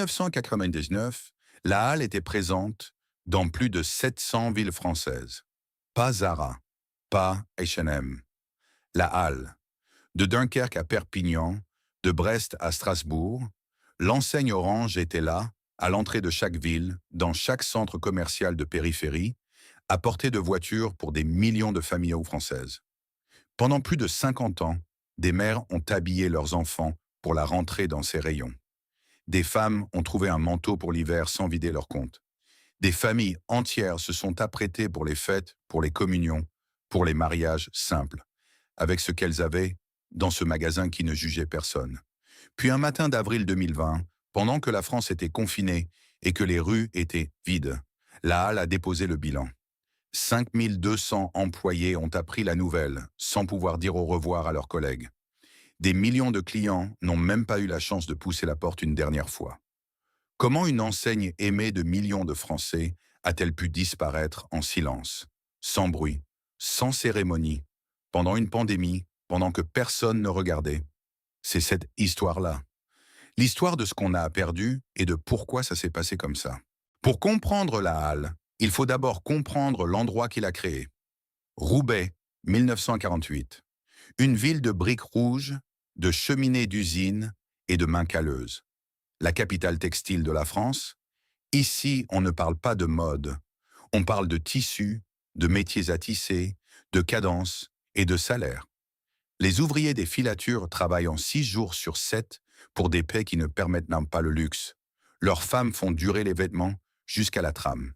1999, la halle était présente dans plus de 700 villes françaises. Pas Zara, pas H&M. La halle. De Dunkerque à Perpignan, de Brest à Strasbourg, l'enseigne Orange était là, à l'entrée de chaque ville, dans chaque centre commercial de périphérie, à portée de voitures pour des millions de familles françaises. Pendant plus de 50 ans, des mères ont habillé leurs enfants pour la rentrée dans ces rayons. Des femmes ont trouvé un manteau pour l'hiver sans vider leur compte. Des familles entières se sont apprêtées pour les fêtes, pour les communions, pour les mariages simples, avec ce qu'elles avaient dans ce magasin qui ne jugeait personne. Puis un matin d'avril 2020, pendant que la France était confinée et que les rues étaient vides, la halle a déposé le bilan. 5200 employés ont appris la nouvelle sans pouvoir dire au revoir à leurs collègues. Des millions de clients n'ont même pas eu la chance de pousser la porte une dernière fois. Comment une enseigne aimée de millions de Français a-t-elle pu disparaître en silence, sans bruit, sans cérémonie, pendant une pandémie, pendant que personne ne regardait? C'est cette histoire-là. L'histoire de ce qu'on a perdu et de pourquoi ça s'est passé comme ça. Pour comprendre la halle, il faut d'abord comprendre l'endroit qui l'a créé. Roubaix, 1948. Une ville de briques rouges, de cheminées d'usines et de mains calleuses. La capitale textile de la France. Ici, on ne parle pas de mode. On parle de tissus, de métiers à tisser, de cadence et de salaire. Les ouvriers des filatures travaillent en 6 jours sur 7 pour des paix qui ne permettent même pas le luxe. Leurs femmes font durer les vêtements jusqu'à la trame.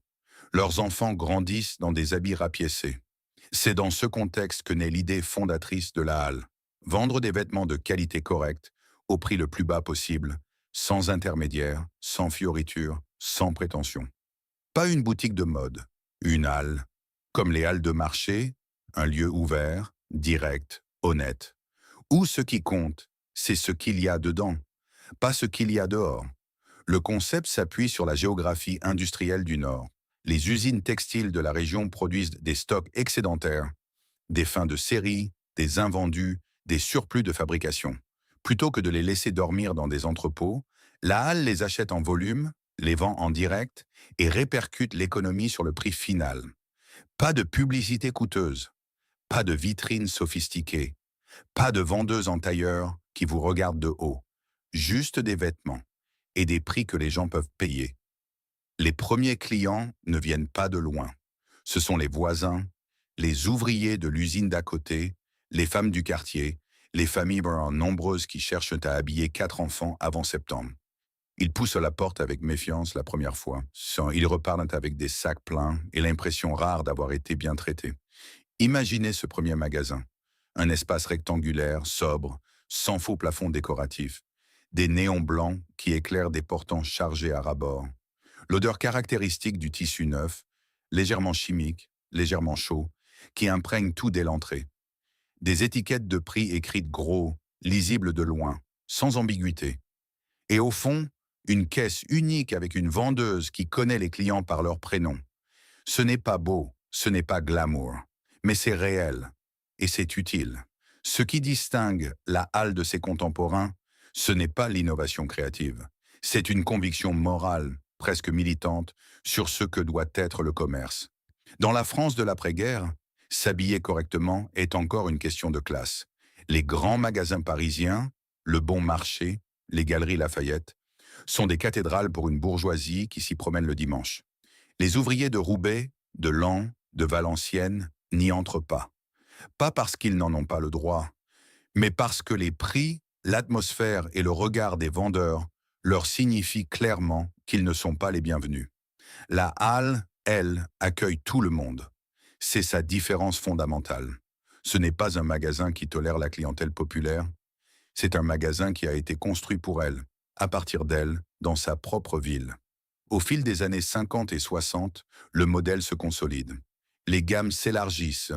Leurs enfants grandissent dans des habits rapiécés. C'est dans ce contexte que naît l'idée fondatrice de la halle. Vendre des vêtements de qualité correcte, au prix le plus bas possible, sans intermédiaire, sans fioritures, sans prétention. Pas une boutique de mode, une halle, comme les halles de marché, un lieu ouvert, direct, honnête, où ce qui compte, c'est ce qu'il y a dedans, pas ce qu'il y a dehors. Le concept s'appuie sur la géographie industrielle du Nord. Les usines textiles de la région produisent des stocks excédentaires, des fins de série, des invendus, des surplus de fabrication. Plutôt que de les laisser dormir dans des entrepôts, la halle les achète en volume, les vend en direct et répercute l'économie sur le prix final. Pas de publicité coûteuse, pas de vitrines sophistiquées, pas de vendeuses en tailleur qui vous regardent de haut. Juste des vêtements et des prix que les gens peuvent payer. Les premiers clients ne viennent pas de loin. Ce sont les voisins, les ouvriers de l'usine d'à côté, les femmes du quartier, les familles nombreuses qui cherchent à habiller 4 enfants avant septembre. Ils poussent à la porte avec méfiance la première fois. Ils repartent avec des sacs pleins et l'impression rare d'avoir été bien traités. Imaginez ce premier magasin. Un espace rectangulaire, sobre, sans faux plafond décoratif. Des néons blancs qui éclairent des portants chargés à ras-bord. L'odeur caractéristique du tissu neuf, légèrement chimique, légèrement chaud, qui imprègne tout dès l'entrée. Des étiquettes de prix écrites gros, lisibles de loin, sans ambiguïté. Et au fond, une caisse unique avec une vendeuse qui connaît les clients par leur prénom. Ce n'est pas beau, ce n'est pas glamour, mais c'est réel et c'est utile. Ce qui distingue la halle de ses contemporains, ce n'est pas l'innovation créative. C'est une conviction morale, presque militante, sur ce que doit être le commerce. Dans la France de l'après-guerre, s'habiller correctement est encore une question de classe. Les grands magasins parisiens, le Bon Marché, les Galeries Lafayette, sont des cathédrales pour une bourgeoisie qui s'y promène le dimanche. Les ouvriers de Roubaix, de Laon, de Valenciennes n'y entrent pas. Pas parce qu'ils n'en ont pas le droit, mais parce que les prix, l'atmosphère et le regard des vendeurs leur signifient clairement qu'ils ne sont pas les bienvenus. La halle, elle, accueille tout le monde. C'est sa différence fondamentale. Ce n'est pas un magasin qui tolère la clientèle populaire, c'est un magasin qui a été construit pour elle, à partir d'elle, dans sa propre ville. Au fil des années 50 et 60, le modèle se consolide. Les gammes s'élargissent.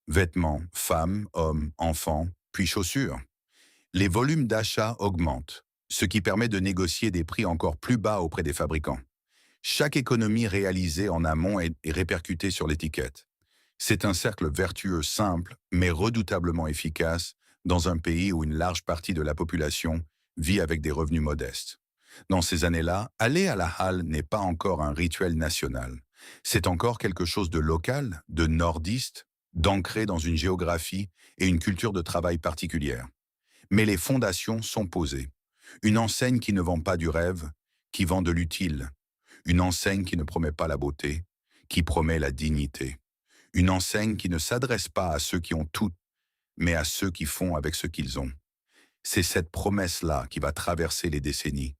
Vêtements, femmes, hommes, enfants, puis chaussures. Les volumes d'achat augmentent, ce qui permet de négocier des prix encore plus bas auprès des fabricants. Chaque économie réalisée en amont est répercutée sur l'étiquette. C'est un cercle vertueux simple, mais redoutablement efficace, dans un pays où une large partie de la population vit avec des revenus modestes. Dans ces années-là, aller à la halle n'est pas encore un rituel national. C'est encore quelque chose de local, de nordiste, d'ancré dans une géographie et une culture de travail particulière. Mais les fondations sont posées. Une enseigne qui ne vend pas du rêve, qui vend de l'utile. Une enseigne qui ne promet pas la beauté, qui promet la dignité. Une enseigne qui ne s'adresse pas à ceux qui ont tout, mais à ceux qui font avec ce qu'ils ont. C'est cette promesse-là qui va traverser les décennies.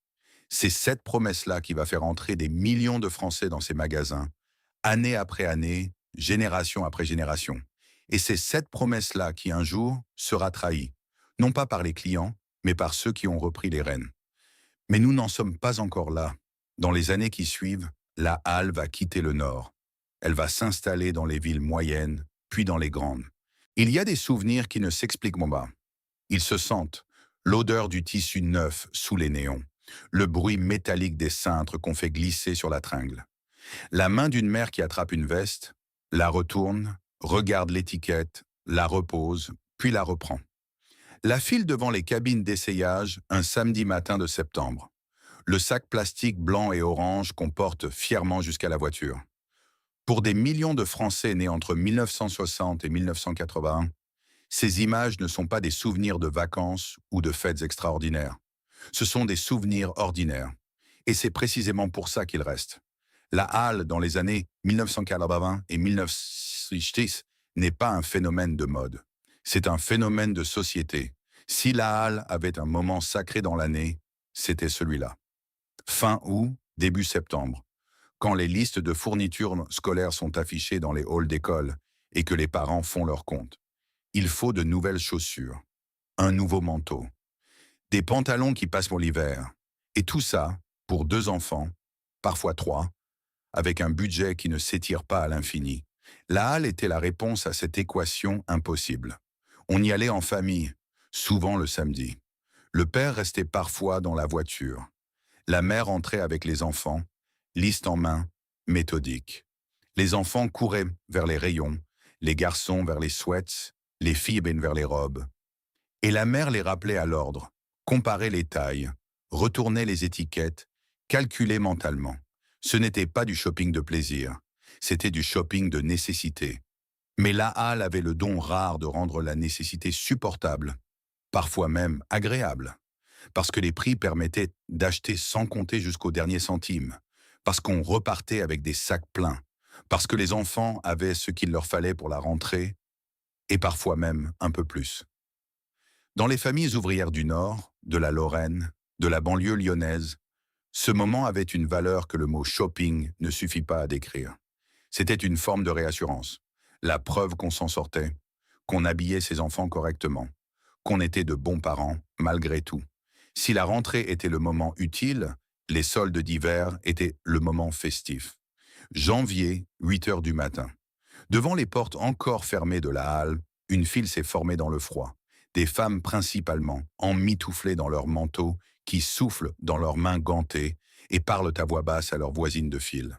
C'est cette promesse-là qui va faire entrer des millions de Français dans ces magasins, année après année, génération après génération. Et c'est cette promesse-là qui un jour sera trahie, non pas par les clients, mais par ceux qui ont repris les rênes. Mais nous n'en sommes pas encore là. Dans les années qui suivent, la halle va quitter le Nord. Elle va s'installer dans les villes moyennes, puis dans les grandes. Il y a des souvenirs qui ne s'expliquent pas. Ils se sentent. L'odeur du tissu neuf sous les néons. Le bruit métallique des cintres qu'on fait glisser sur la tringle. La main d'une mère qui attrape une veste, la retourne, regarde l'étiquette, la repose, puis la reprend. La file devant les cabines d'essayage un samedi matin de septembre. Le sac plastique blanc et orange qu'on porte fièrement jusqu'à la voiture. Pour des millions de Français nés entre 1960 et 1981, ces images ne sont pas des souvenirs de vacances ou de fêtes extraordinaires. Ce sont des souvenirs ordinaires. Et c'est précisément pour ça qu'ils restent. La halle, dans les années 1980 et 1960, n'est pas un phénomène de mode. C'est un phénomène de société. Si la halle avait un moment sacré dans l'année, c'était celui-là. Fin août, début septembre, quand les listes de fournitures scolaires sont affichées dans les halls d'école et que les parents font leur compte. Il faut de nouvelles chaussures, un nouveau manteau, des pantalons qui passent pour l'hiver, et tout ça pour 2 enfants, parfois 3, avec un budget qui ne s'étire pas à l'infini. La halle était la réponse à cette équation impossible. On y allait en famille, souvent le samedi. Le père restait parfois dans la voiture. La mère entrait avec les enfants, liste en main, méthodique. Les enfants couraient vers les rayons, les garçons vers les sweats, les filles vers les robes. Et la mère les rappelait à l'ordre, comparait les tailles, retournait les étiquettes, calculait mentalement. Ce n'était pas du shopping de plaisir, c'était du shopping de nécessité. Mais la halle avait le don rare de rendre la nécessité supportable, parfois même agréable, parce que les prix permettaient d'acheter sans compter jusqu'au dernier centime, parce qu'on repartait avec des sacs pleins, parce que les enfants avaient ce qu'il leur fallait pour la rentrée, et parfois même un peu plus. Dans les familles ouvrières du Nord, de la Lorraine, de la banlieue lyonnaise, ce moment avait une valeur que le mot shopping ne suffit pas à décrire. C'était une forme de réassurance, la preuve qu'on s'en sortait, qu'on habillait ses enfants correctement, qu'on était de bons parents malgré tout. Si la rentrée était le moment utile, les soldes d'hiver étaient le moment festif. Janvier, 8 heures du matin. Devant les portes encore fermées de la halle, une file s'est formée dans le froid. Des femmes principalement, emmitouflées dans leurs manteaux, qui soufflent dans leurs mains gantées et parlent à voix basse à leurs voisines de file.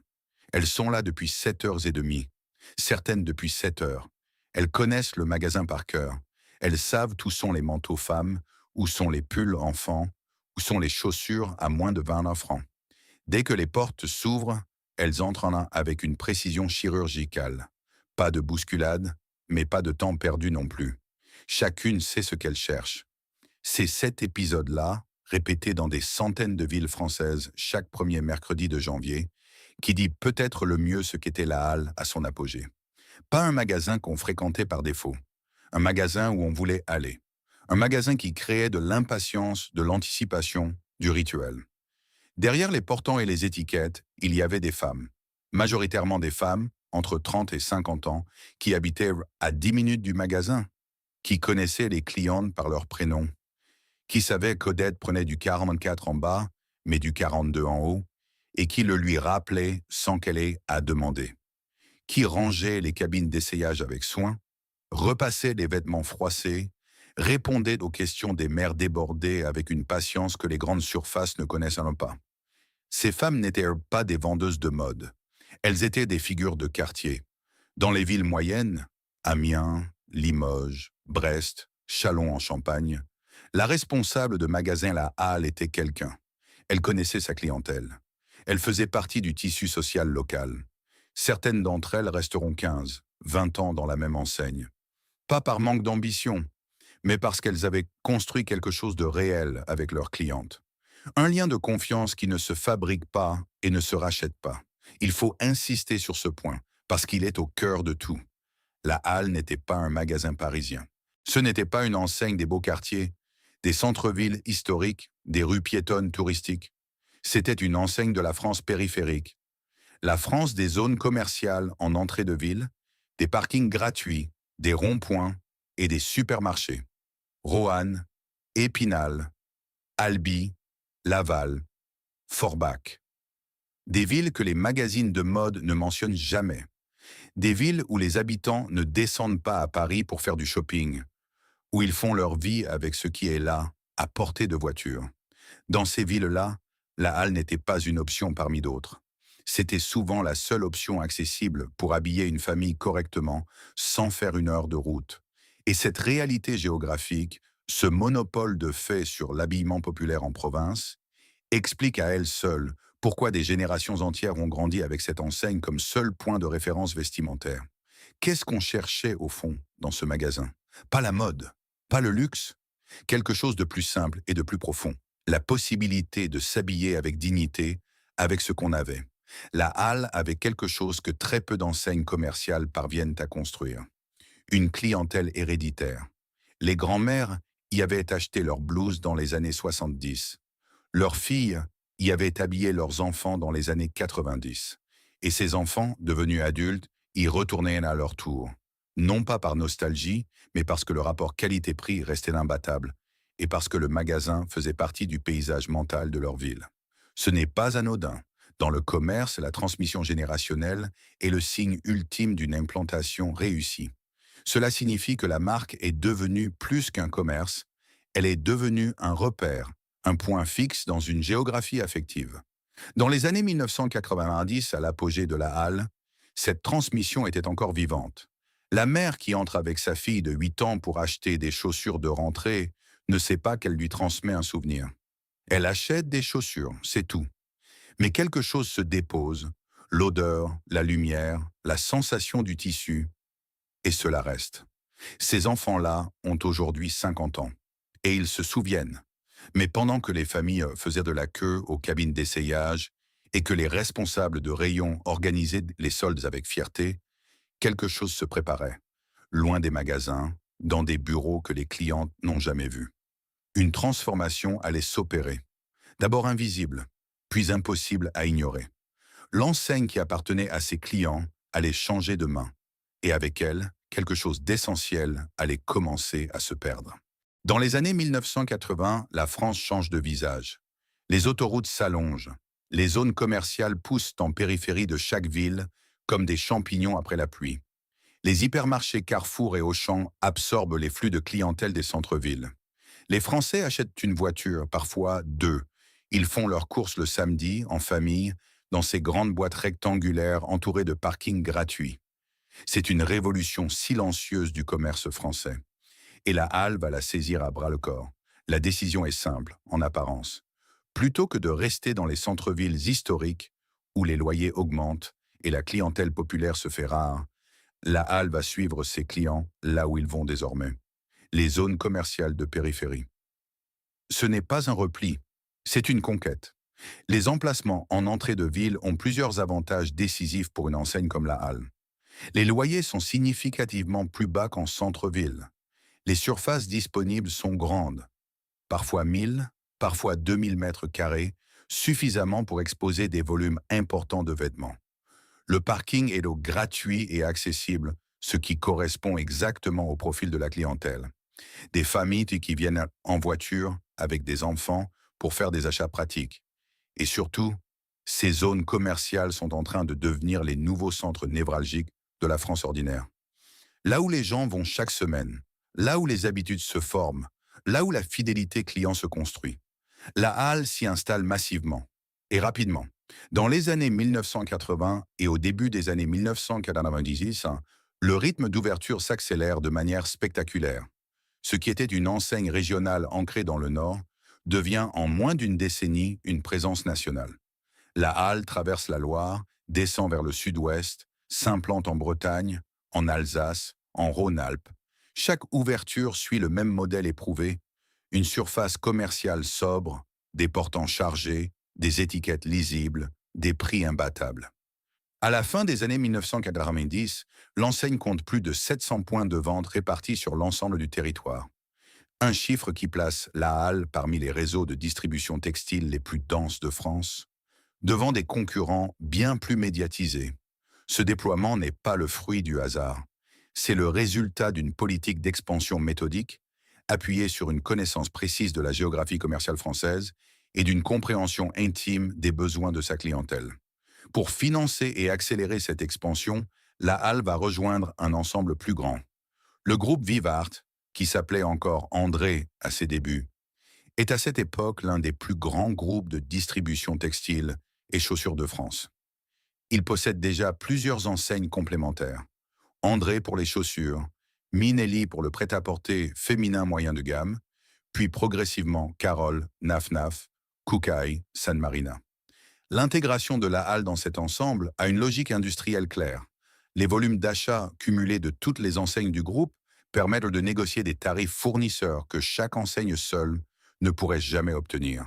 Elles sont là depuis 7h30, certaines depuis 7 heures. Elles connaissent le magasin par cœur. Elles savent où sont les manteaux femmes, où sont les pulls enfants, où sont les chaussures à moins de 29 francs. Dès que les portes s'ouvrent, elles entrent en un avec une précision chirurgicale. Pas de bousculade, mais pas de temps perdu non plus. Chacune sait ce qu'elle cherche. C'est cet épisode-là, répété dans des centaines de villes françaises chaque premier mercredi de janvier, qui dit peut-être le mieux ce qu'était la halle à son apogée. Pas un magasin qu'on fréquentait par défaut. Un magasin où on voulait aller. Un magasin qui créait de l'impatience, de l'anticipation, du rituel. Derrière les portants et les étiquettes, il y avait des femmes. Majoritairement des femmes, entre 30 et 50 ans, qui habitaient à 10 minutes du magasin, qui connaissaient les clientes par leur prénom, qui savaient qu'Odette prenait du 44 en bas, mais du 42 en haut, et qui le lui rappelaient sans qu'elle ait à demander, qui rangeait les cabines d'essayage avec soin, repassait les vêtements froissés, répondait aux questions des mères débordées avec une patience que les grandes surfaces ne connaissent alors pas. Ces femmes n'étaient pas des vendeuses de mode. Elles étaient des figures de quartier. Dans les villes moyennes, Amiens, Limoges, Brest, Châlons en Champagne, la responsable de magasin La Halle était quelqu'un. Elle connaissait sa clientèle. Elle faisait partie du tissu social local. Certaines d'entre elles resteront 15, 20 ans dans la même enseigne. Pas par manque d'ambition, mais parce qu'elles avaient construit quelque chose de réel avec leurs clientes. Un lien de confiance qui ne se fabrique pas et ne se rachète pas. Il faut insister sur ce point, parce qu'il est au cœur de tout. La Halle n'était pas un magasin parisien. Ce n'était pas une enseigne des beaux quartiers, des centres-villes historiques, des rues piétonnes touristiques. C'était une enseigne de la France périphérique. La France des zones commerciales en entrée de ville, des parkings gratuits, des ronds-points et des supermarchés. Roanne, Épinal, Albi, Laval, Forbach. Des villes que les magazines de mode ne mentionnent jamais. Des villes où les habitants ne descendent pas à Paris pour faire du shopping, où ils font leur vie avec ce qui est là, à portée de voiture. Dans ces villes-là, la Halle n'était pas une option parmi d'autres. C'était souvent la seule option accessible pour habiller une famille correctement, sans faire 1 heure de route. Et cette réalité géographique, ce monopole de fait sur l'habillement populaire en province, explique à elle seule pourquoi des générations entières ont grandi avec cette enseigne comme seul point de référence vestimentaire. Qu'est-ce qu'on cherchait au fond dans ce magasin? Pas la mode, pas le luxe, quelque chose de plus simple et de plus profond. La possibilité de s'habiller avec dignité, avec ce qu'on avait. La Halle avait quelque chose que très peu d'enseignes commerciales parviennent à construire. Une clientèle héréditaire. Les grands-mères y avaient acheté leurs blouses dans les années 70. Leurs filles y avaient habillé leurs enfants dans les années 90. Et ces enfants, devenus adultes, y retournaient à leur tour. Non pas par nostalgie, mais parce que le rapport qualité-prix restait imbattable et parce que le magasin faisait partie du paysage mental de leur ville. Ce n'est pas anodin. Dans le commerce, la transmission générationnelle est le signe ultime d'une implantation réussie. Cela signifie que la marque est devenue plus qu'un commerce, elle est devenue un repère, un point fixe dans une géographie affective. Dans les années 1990, à l'apogée de la Halle, cette transmission était encore vivante. La mère qui entre avec sa fille de 8 ans pour acheter des chaussures de rentrée ne sait pas qu'elle lui transmet un souvenir. Elle achète des chaussures, c'est tout. Mais quelque chose se dépose, l'odeur, la lumière, la sensation du tissu, et cela reste. Ces enfants-là ont aujourd'hui 50 ans, et ils se souviennent. Mais pendant que les familles faisaient de la queue aux cabines d'essayage et que les responsables de rayon organisaient les soldes avec fierté, quelque chose se préparait, loin des magasins, dans des bureaux que les clients n'ont jamais vus. Une transformation allait s'opérer, d'abord invisible, puis impossible à ignorer. L'enseigne qui appartenait à ses clients allait changer de main, et avec elle, quelque chose d'essentiel allait commencer à se perdre. Dans les années 1980, la France change de visage. Les autoroutes s'allongent. Les zones commerciales poussent en périphérie de chaque ville, comme des champignons après la pluie. Les hypermarchés Carrefour et Auchan absorbent les flux de clientèle des centres-villes. Les Français achètent une voiture, parfois 2. Ils font leurs courses le samedi, en famille, dans ces grandes boîtes rectangulaires entourées de parkings gratuits. C'est une révolution silencieuse du commerce français. Et la Halle va la saisir à bras-le-corps. La décision est simple, en apparence. Plutôt que de rester dans les centres-villes historiques, où les loyers augmentent et la clientèle populaire se fait rare, la Halle va suivre ses clients là où ils vont désormais. Les zones commerciales de périphérie. Ce n'est pas un repli, c'est une conquête. Les emplacements en entrée de ville ont plusieurs avantages décisifs pour une enseigne comme la Halle. Les loyers sont significativement plus bas qu'en centre-ville. Les surfaces disponibles sont grandes, parfois 1000, parfois 2000 mètres carrés, suffisamment pour exposer des volumes importants de vêtements. Le parking est donc gratuit et accessible, ce qui correspond exactement au profil de la clientèle. Des familles qui viennent en voiture avec des enfants pour faire des achats pratiques. Et surtout, ces zones commerciales sont en train de devenir les nouveaux centres névralgiques de la France ordinaire. Là où les gens vont chaque semaine, là où les habitudes se forment, là où la fidélité client se construit. La Halle s'y installe massivement et rapidement. Dans les années 1980 et au début des années 1990, le rythme d'ouverture s'accélère de manière spectaculaire. Ce qui était une enseigne régionale ancrée dans le Nord devient en moins d'une décennie une présence nationale. La halle traverse la Loire, descend vers le sud-ouest, s'implante en Bretagne, en Alsace, en Rhône-Alpes. Chaque ouverture suit le même modèle éprouvé, une surface commerciale sobre, des portants chargés, des étiquettes lisibles, des prix imbattables. À la fin des années 1990, l'enseigne compte plus de 700 points de vente répartis sur l'ensemble du territoire. Un chiffre qui place la halle parmi les réseaux de distribution textile les plus denses de France, devant des concurrents bien plus médiatisés. Ce déploiement n'est pas le fruit du hasard. C'est le résultat d'une politique d'expansion méthodique, appuyée sur une connaissance précise de la géographie commerciale française et d'une compréhension intime des besoins de sa clientèle. Pour financer et accélérer cette expansion, la halle va rejoindre un ensemble plus grand. Le groupe Vivart, qui s'appelait encore André à ses débuts, est à cette époque l'un des plus grands groupes de distribution textile et chaussures de France. Il possède déjà plusieurs enseignes complémentaires. André pour les chaussures, Minelli pour le prêt-à-porter féminin moyen de gamme, puis progressivement Carole, Naf Naf, Koukaï, San Marina. L'intégration de la halle dans cet ensemble a une logique industrielle claire. Les volumes d'achat cumulés de toutes les enseignes du groupe permettent de négocier des tarifs fournisseurs que chaque enseigne seule ne pourrait jamais obtenir.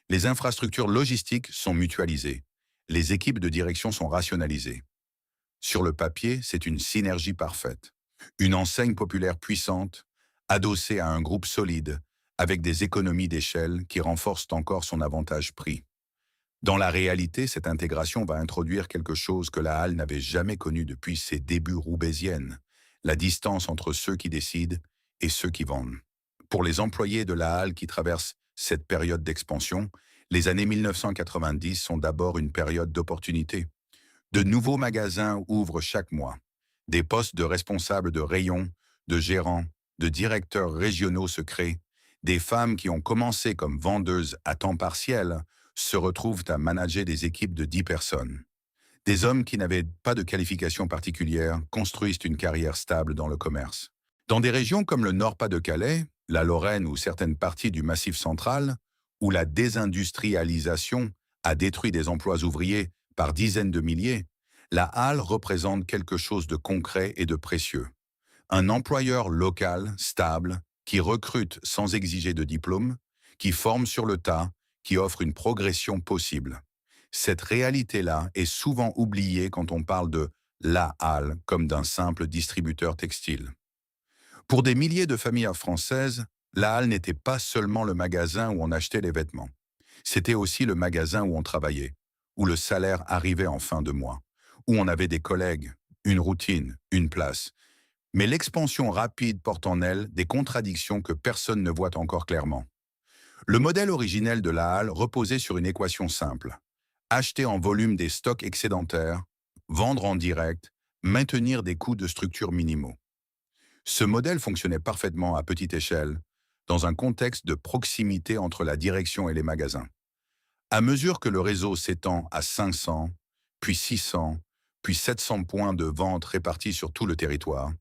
Les infrastructures logistiques sont mutualisées. Les équipes de direction sont rationalisées. Sur le papier, c'est une synergie parfaite. Une enseigne populaire puissante, adossée à un groupe solide, avec des économies d'échelle qui renforcent encore son avantage prix. Dans la réalité, cette intégration va introduire quelque chose que la halle n'avait jamais connu depuis ses débuts roubaisiennes, la distance entre ceux qui décident et ceux qui vendent. Pour les employés de la halle qui traversent cette période d'expansion, les années 1990 sont d'abord une période d'opportunité. De nouveaux magasins ouvrent chaque mois. Des postes de responsables de rayon, de gérants, de directeurs régionaux se créent. Des femmes qui ont commencé comme vendeuses à temps partiel se retrouvent à manager des équipes de 10 personnes. Des hommes qui n'avaient pas de qualification particulière construisent une carrière stable dans le commerce. Dans des régions comme le Nord-Pas-de-Calais, la Lorraine ou certaines parties du Massif central, où la désindustrialisation a détruit des emplois ouvriers par dizaines de milliers, la halle représente quelque chose de concret et de précieux. Un employeur local, stable, qui recrute sans exiger de diplôme, qui forme sur le tas, qui offre une progression possible. Cette réalité-là est souvent oubliée quand on parle de la halle comme d'un simple distributeur textile. Pour des milliers de familles françaises, la halle n'était pas seulement le magasin où on achetait les vêtements. C'était aussi le magasin où on travaillait, où le salaire arrivait en fin de mois, où on avait des collègues, une routine, une place. Mais l'expansion rapide porte en elle des contradictions que personne ne voit encore clairement. Le modèle originel de la halle reposait sur une équation simple. Acheter en volume des stocks excédentaires, vendre en direct, maintenir des coûts de structure minimaux. Ce modèle fonctionnait parfaitement à petite échelle, dans un contexte de proximité entre la direction et les magasins. À mesure que le réseau s'étend à 500, puis 600, puis 700 points de vente répartis sur tout le territoire,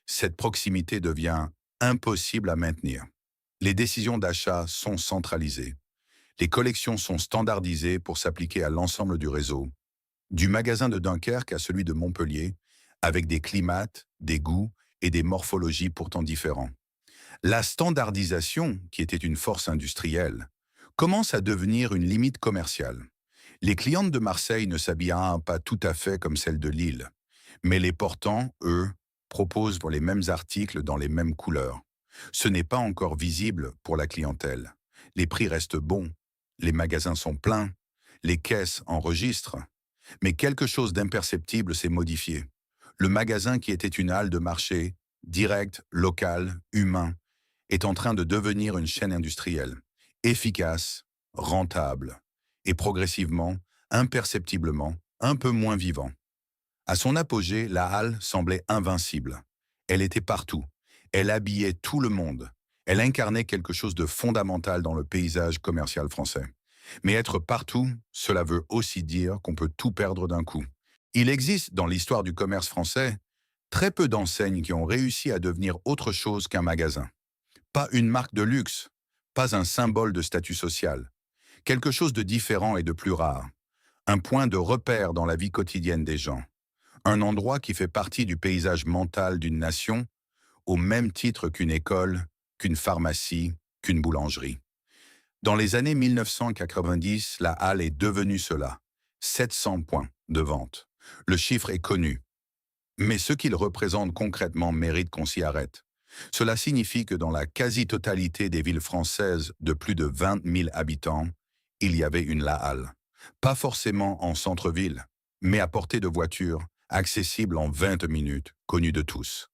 cette proximité devient impossible à maintenir. Les décisions d'achat sont centralisées. Les collections sont standardisées pour s'appliquer à l'ensemble du réseau, du magasin de Dunkerque à celui de Montpellier, avec des climates, des goûts et des morphologies pourtant différents. La standardisation, qui était une force industrielle, commence à devenir une limite commerciale. Les clientes de Marseille ne s'habillent pas tout à fait comme celles de Lille, mais les portants, eux, proposent pour les mêmes articles dans les mêmes couleurs. Ce n'est pas encore visible pour la clientèle. Les prix restent bons, les magasins sont pleins, les caisses enregistrent, mais quelque chose d'imperceptible s'est modifié. Le magasin qui était une halle de marché, direct, local, humain, est en train de devenir une chaîne industrielle, efficace, rentable, et progressivement, imperceptiblement, un peu moins vivant. À son apogée, la halle semblait invincible. Elle était partout. Elle habillait tout le monde. Elle incarnait quelque chose de fondamental dans le paysage commercial français. Mais être partout, cela veut aussi dire qu'on peut tout perdre d'un coup. Il existe dans l'histoire du commerce français très peu d'enseignes qui ont réussi à devenir autre chose qu'un magasin. Pas une marque de luxe, pas un symbole de statut social, quelque chose de différent et de plus rare, un point de repère dans la vie quotidienne des gens, un endroit qui fait partie du paysage mental d'une nation, au même titre qu'une école, qu'une pharmacie, qu'une boulangerie. Dans les années 1990, la Halle est devenue cela, 700 points de vente. Le chiffre est connu, mais ce qu'il représente concrètement mérite qu'on s'y arrête. Cela signifie que dans la quasi-totalité des villes françaises de plus de 20 000 habitants, il y avait une La Halle. Pas forcément en centre-ville, mais à portée de voiture, accessible en 20 minutes, connue de tous.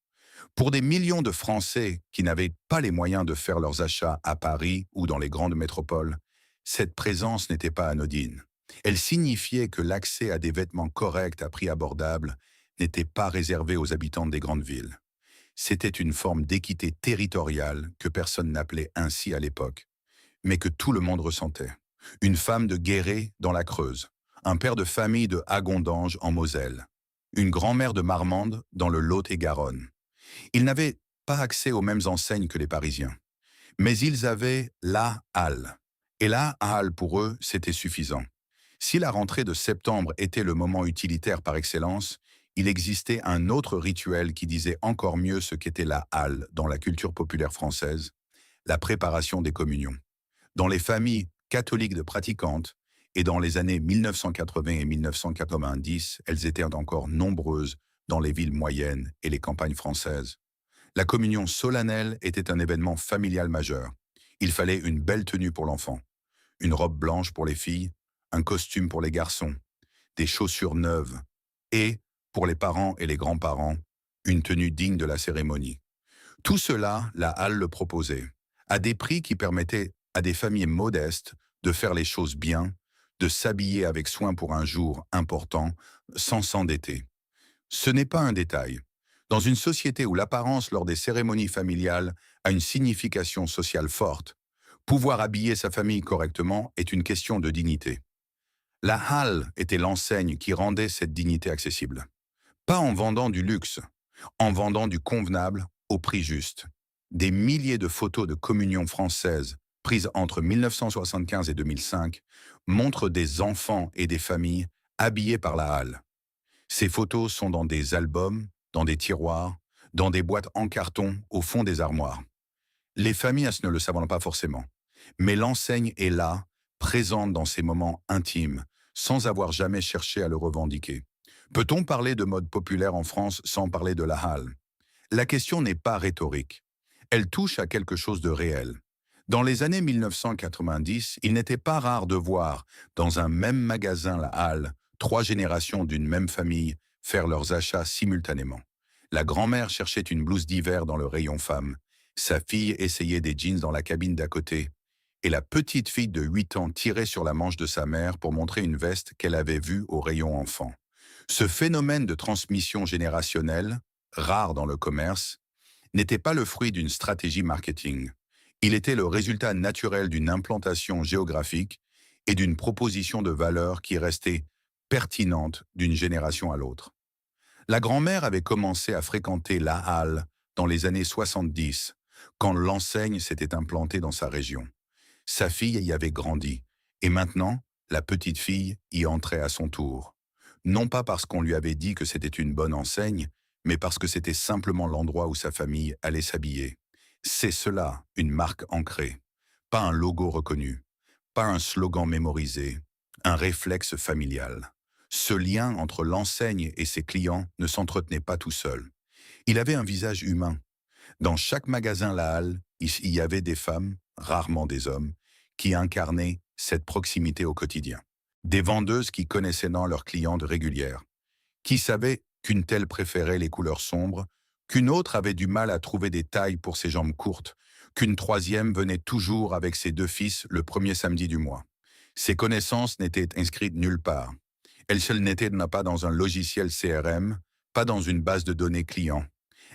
Pour des millions de Français qui n'avaient pas les moyens de faire leurs achats à Paris ou dans les grandes métropoles, cette présence n'était pas anodine. Elle signifiait que l'accès à des vêtements corrects à prix abordable n'était pas réservé aux habitants des grandes villes. C'était une forme d'équité territoriale que personne n'appelait ainsi à l'époque, mais que tout le monde ressentait. Une femme de Guéret dans la Creuse, un père de famille de Hagondange en Moselle, une grand-mère de Marmande dans le Lot-et-Garonne. Ils n'avaient pas accès aux mêmes enseignes que les Parisiens, mais ils avaient la halle. Et la halle, pour eux, c'était suffisant. Si la rentrée de septembre était le moment utilitaire par excellence, il existait un autre rituel qui disait encore mieux ce qu'était la halle dans la culture populaire française, la préparation des communions. Dans les familles catholiques de pratiquantes, et dans les années 1980 et 1990, elles étaient encore nombreuses dans les villes moyennes et les campagnes françaises. La communion solennelle était un événement familial majeur. Il fallait une belle tenue pour l'enfant, une robe blanche pour les filles, un costume pour les garçons, des chaussures neuves et, pour les parents et les grands-parents, une tenue digne de la cérémonie. Tout cela, la Halle le proposait, à des prix qui permettaient à des familles modestes de faire les choses bien, de s'habiller avec soin pour un jour important, sans s'endetter. Ce n'est pas un détail. Dans une société où l'apparence lors des cérémonies familiales a une signification sociale forte, pouvoir habiller sa famille correctement est une question de dignité. La Halle était l'enseigne qui rendait cette dignité accessible. Pas en vendant du luxe, en vendant du convenable au prix juste. Des milliers de photos de communion françaises prises entre 1975 et 2005 montrent des enfants et des familles habillés par la Halle. Ces photos sont dans des albums, dans des tiroirs, dans des boîtes en carton au fond des armoires. Les familles ne le savent pas forcément, mais l'enseigne est là, présente dans ces moments intimes, sans avoir jamais cherché à le revendiquer. Peut-on parler de mode populaire en France sans parler de la Halle? La question n'est pas rhétorique. Elle touche à quelque chose de réel. Dans les années 1990, il n'était pas rare de voir, dans un même magasin La Halle, 3 générations d'une même famille faire leurs achats simultanément. La grand-mère cherchait une blouse d'hiver dans le rayon femme, sa fille essayait des jeans dans la cabine d'à côté, et la petite fille de 8 ans tirait sur la manche de sa mère pour montrer une veste qu'elle avait vue au rayon enfant. Ce phénomène de transmission générationnelle, rare dans le commerce, n'était pas le fruit d'une stratégie marketing. Il était le résultat naturel d'une implantation géographique et d'une proposition de valeur qui restait pertinente d'une génération à l'autre. La grand-mère avait commencé à fréquenter la Halle dans les années 70, quand l'enseigne s'était implantée dans sa région. Sa fille y avait grandi, et maintenant, la petite fille y entrait à son tour. Non pas parce qu'on lui avait dit que c'était une bonne enseigne, mais parce que c'était simplement l'endroit où sa famille allait s'habiller. C'est cela, une marque ancrée. Pas un logo reconnu, pas un slogan mémorisé, un réflexe familial. Ce lien entre l'enseigne et ses clients ne s'entretenait pas tout seul. Il avait un visage humain. Dans chaque magasin La Halle, il y avait des femmes, rarement des hommes, qui incarnaient cette proximité au quotidien. Des vendeuses qui connaissaient leurs clientes régulières, qui savaient qu'une telle préférait les couleurs sombres, qu'une autre avait du mal à trouver des tailles pour ses jambes courtes, qu'une troisième venait toujours avec ses 2 fils le premier samedi du mois. Ces connaissances n'étaient inscrites nulle part. Elles n'étaient pas dans un logiciel CRM, pas dans une base de données client.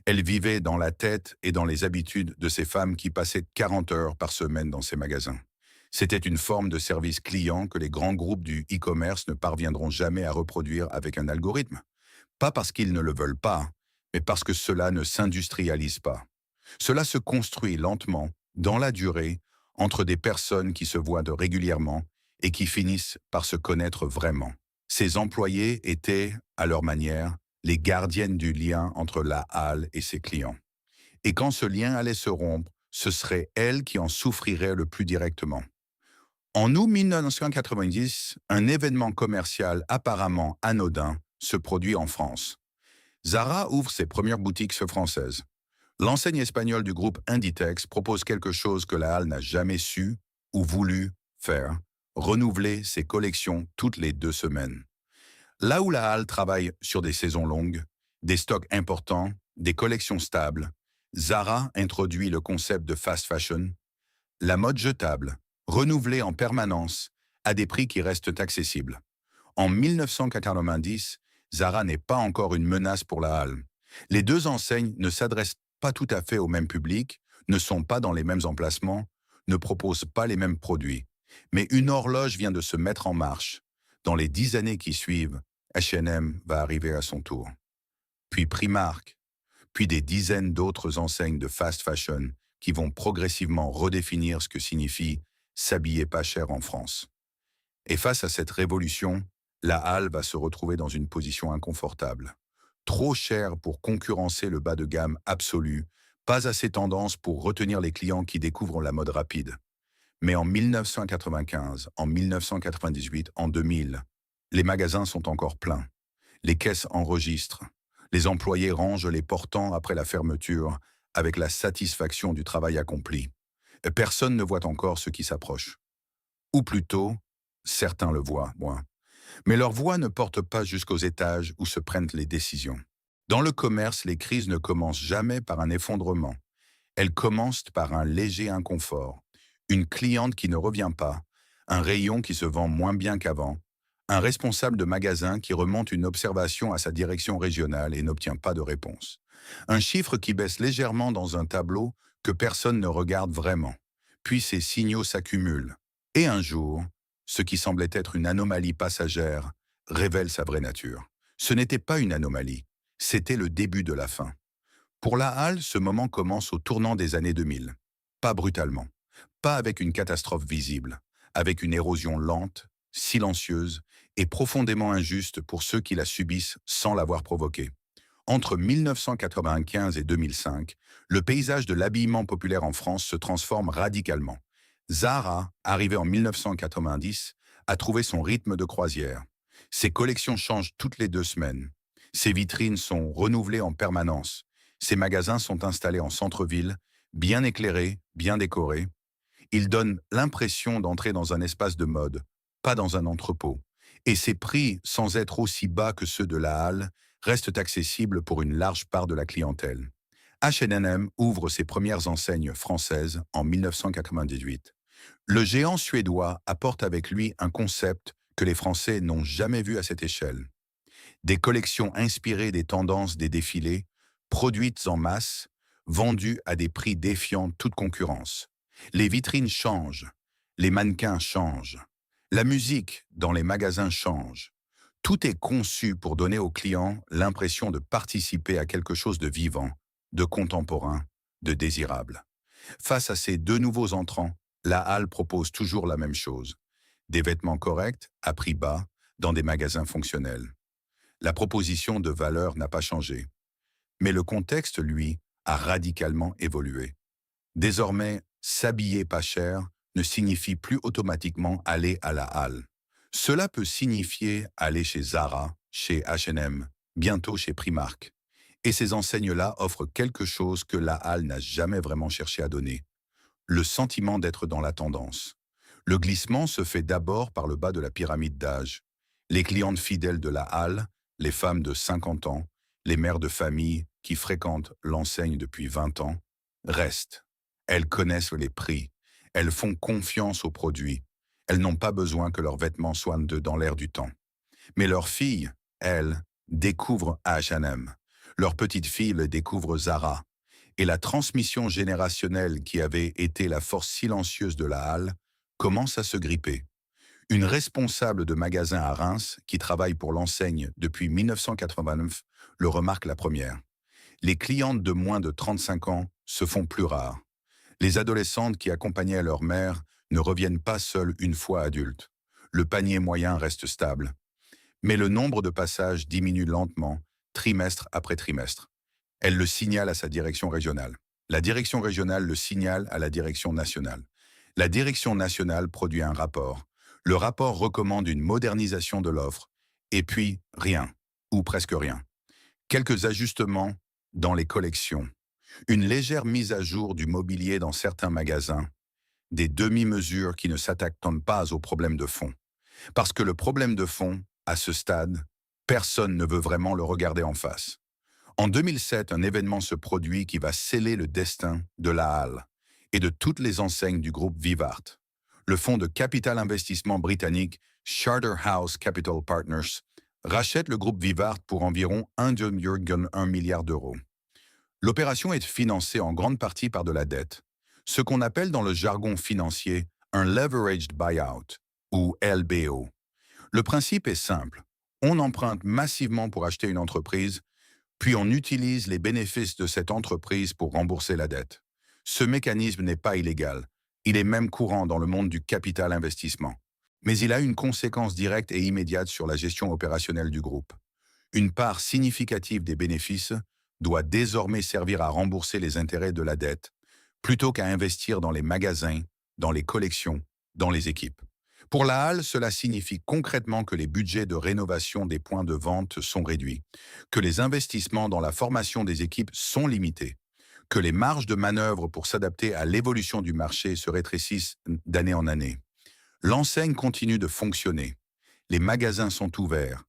Elles vivaient dans la tête et dans les habitudes de ces femmes qui passaient 40 heures par semaine dans ces magasins. C'était une forme de service client que les grands groupes du e-commerce ne parviendront jamais à reproduire avec un algorithme. Pas parce qu'ils ne le veulent pas, mais parce que cela ne s'industrialise pas. Cela se construit lentement, dans la durée, entre des personnes qui se voient de régulièrement et qui finissent par se connaître vraiment. Ces employés étaient, à leur manière, les gardiennes du lien entre la halle et ses clients. Et quand ce lien allait se rompre, ce serait elles qui en souffriraient le plus directement. En août 1990, un événement commercial apparemment anodin se produit en France. Zara ouvre ses premières boutiques françaises. L'enseigne espagnole du groupe Inditex propose quelque chose que la halle n'a jamais su ou voulu faire, renouveler ses collections toutes les 2 semaines. Là où la halle travaille sur des saisons longues, des stocks importants, des collections stables, Zara introduit le concept de fast fashion, la mode jetable, renouvelée en permanence, à des prix qui restent accessibles. En 1990, Zara n'est pas encore une menace pour la halle. Les deux enseignes ne s'adressent pas tout à fait au même public, ne sont pas dans les mêmes emplacements, ne proposent pas les mêmes produits. Mais une horloge vient de se mettre en marche. Dans les 10 années qui suivent, H&M va arriver à son tour. Puis Primark, puis des dizaines d'autres enseignes de fast fashion qui vont progressivement redéfinir ce que signifie s'habiller pas cher en France. Et face à cette révolution, la halle va se retrouver dans une position inconfortable. Trop cher pour concurrencer le bas de gamme absolu, pas assez tendance pour retenir les clients qui découvrent la mode rapide. Mais en 1995, en 1998, en 2000, les magasins sont encore pleins. Les caisses enregistrent. Les employés rangent les portants après la fermeture avec la satisfaction du travail accompli. Et personne ne voit encore ce qui s'approche. Ou plutôt, certains le voient, moins. Mais leur voix ne porte pas jusqu'aux étages où se prennent les décisions. Dans le commerce, les crises ne commencent jamais par un effondrement. Elles commencent par un léger inconfort. Une cliente qui ne revient pas, un rayon qui se vend moins bien qu'avant, un responsable de magasin qui remonte une observation à sa direction régionale et n'obtient pas de réponse. Un chiffre qui baisse légèrement dans un tableau que personne ne regarde vraiment. Puis ces signaux s'accumulent. Et un jour, ce qui semblait être une anomalie passagère révèle sa vraie nature. Ce n'était pas une anomalie, c'était le début de la fin. Pour la halle, ce moment commence au tournant des années 2000. Pas brutalement, pas avec une catastrophe visible, avec une érosion lente, silencieuse et profondément injuste pour ceux qui la subissent sans l'avoir provoquée. Entre 1995 et 2005, le paysage de l'habillement populaire en France se transforme radicalement. Zara, arrivé en 1990, a trouvé son rythme de croisière. Ses collections changent toutes les 2 semaines. Ses vitrines sont renouvelées en permanence. Ses magasins sont installés en centre-ville, bien éclairés, bien décorés. Ils donnent l'impression d'entrer dans un espace de mode, pas dans un entrepôt. Et ses prix, sans être aussi bas que ceux de la halle, restent accessibles pour une large part de la clientèle. H&M ouvre ses premières enseignes françaises en 1998. Le géant suédois apporte avec lui un concept que les Français n'ont jamais vu à cette échelle. Des collections inspirées des tendances des défilés, produites en masse, vendues à des prix défiant toute concurrence. Les vitrines changent, les mannequins changent, la musique dans les magasins change. Tout est conçu pour donner aux clients l'impression de participer à quelque chose de vivant, de contemporain, de désirable. Face à ces deux nouveaux entrants, la halle propose toujours la même chose. Des vêtements corrects, à prix bas, dans des magasins fonctionnels. La proposition de valeur n'a pas changé. Mais le contexte, lui, a radicalement évolué. Désormais, s'habiller pas cher ne signifie plus automatiquement aller à la halle. Cela peut signifier aller chez Zara, chez H&M, bientôt chez Primark. Et ces enseignes-là offrent quelque chose que la halle n'a jamais vraiment cherché à donner. Le sentiment d'être dans la tendance. Le glissement se fait d'abord par le bas de la pyramide d'âge. Les clientes fidèles de la halle, les femmes de 50 ans, les mères de famille qui fréquentent l'enseigne depuis 20 ans, restent. Elles connaissent les prix. Elles font confiance aux produits. Elles n'ont pas besoin que leurs vêtements soient dans l'air du temps. Mais leurs filles, elles, découvrent H&M. Leurs petites filles le découvrent Zara. Et la transmission générationnelle qui avait été la force silencieuse de la halle commence à se gripper. Une responsable de magasin à Reims, qui travaille pour l'enseigne depuis 1989, le remarque la première. Les clientes de moins de 35 ans se font plus rares. Les adolescentes qui accompagnaient leur mère ne reviennent pas seules une fois adultes. Le panier moyen reste stable. Mais le nombre de passages diminue lentement, trimestre après trimestre. Elle le signale à sa direction régionale. La direction régionale le signale à la direction nationale. La direction nationale produit un rapport. Le rapport recommande une modernisation de l'offre. Et puis, rien, ou presque rien. Quelques ajustements dans les collections. Une légère mise à jour du mobilier dans certains magasins. Des demi-mesures qui ne s'attaquent pas au problème de fond. Parce que le problème de fond, à ce stade, personne ne veut vraiment le regarder en face. En 2007, un événement se produit qui va sceller le destin de la Halle et de toutes les enseignes du groupe Vivart. Le fonds de capital investissement britannique Charterhouse Capital Partners rachète le groupe Vivart pour environ 1,1 milliard d'euros. L'opération est financée en grande partie par de la dette, ce qu'on appelle dans le jargon financier un leveraged buyout, ou LBO. Le principe est simple. On emprunte massivement pour acheter une entreprise, puis on utilise les bénéfices de cette entreprise pour rembourser la dette. Ce mécanisme n'est pas illégal. Il est même courant dans le monde du capital investissement. Mais il a une conséquence directe et immédiate sur la gestion opérationnelle du groupe. Une part significative des bénéfices doit désormais servir à rembourser les intérêts de la dette, plutôt qu'à investir dans les magasins, dans les collections, dans les équipes. Pour la Halle, cela signifie concrètement que les budgets de rénovation des points de vente sont réduits, que les investissements dans la formation des équipes sont limités, que les marges de manœuvre pour s'adapter à l'évolution du marché se rétrécissent d'année en année. L'enseigne continue de fonctionner. Les magasins sont ouverts.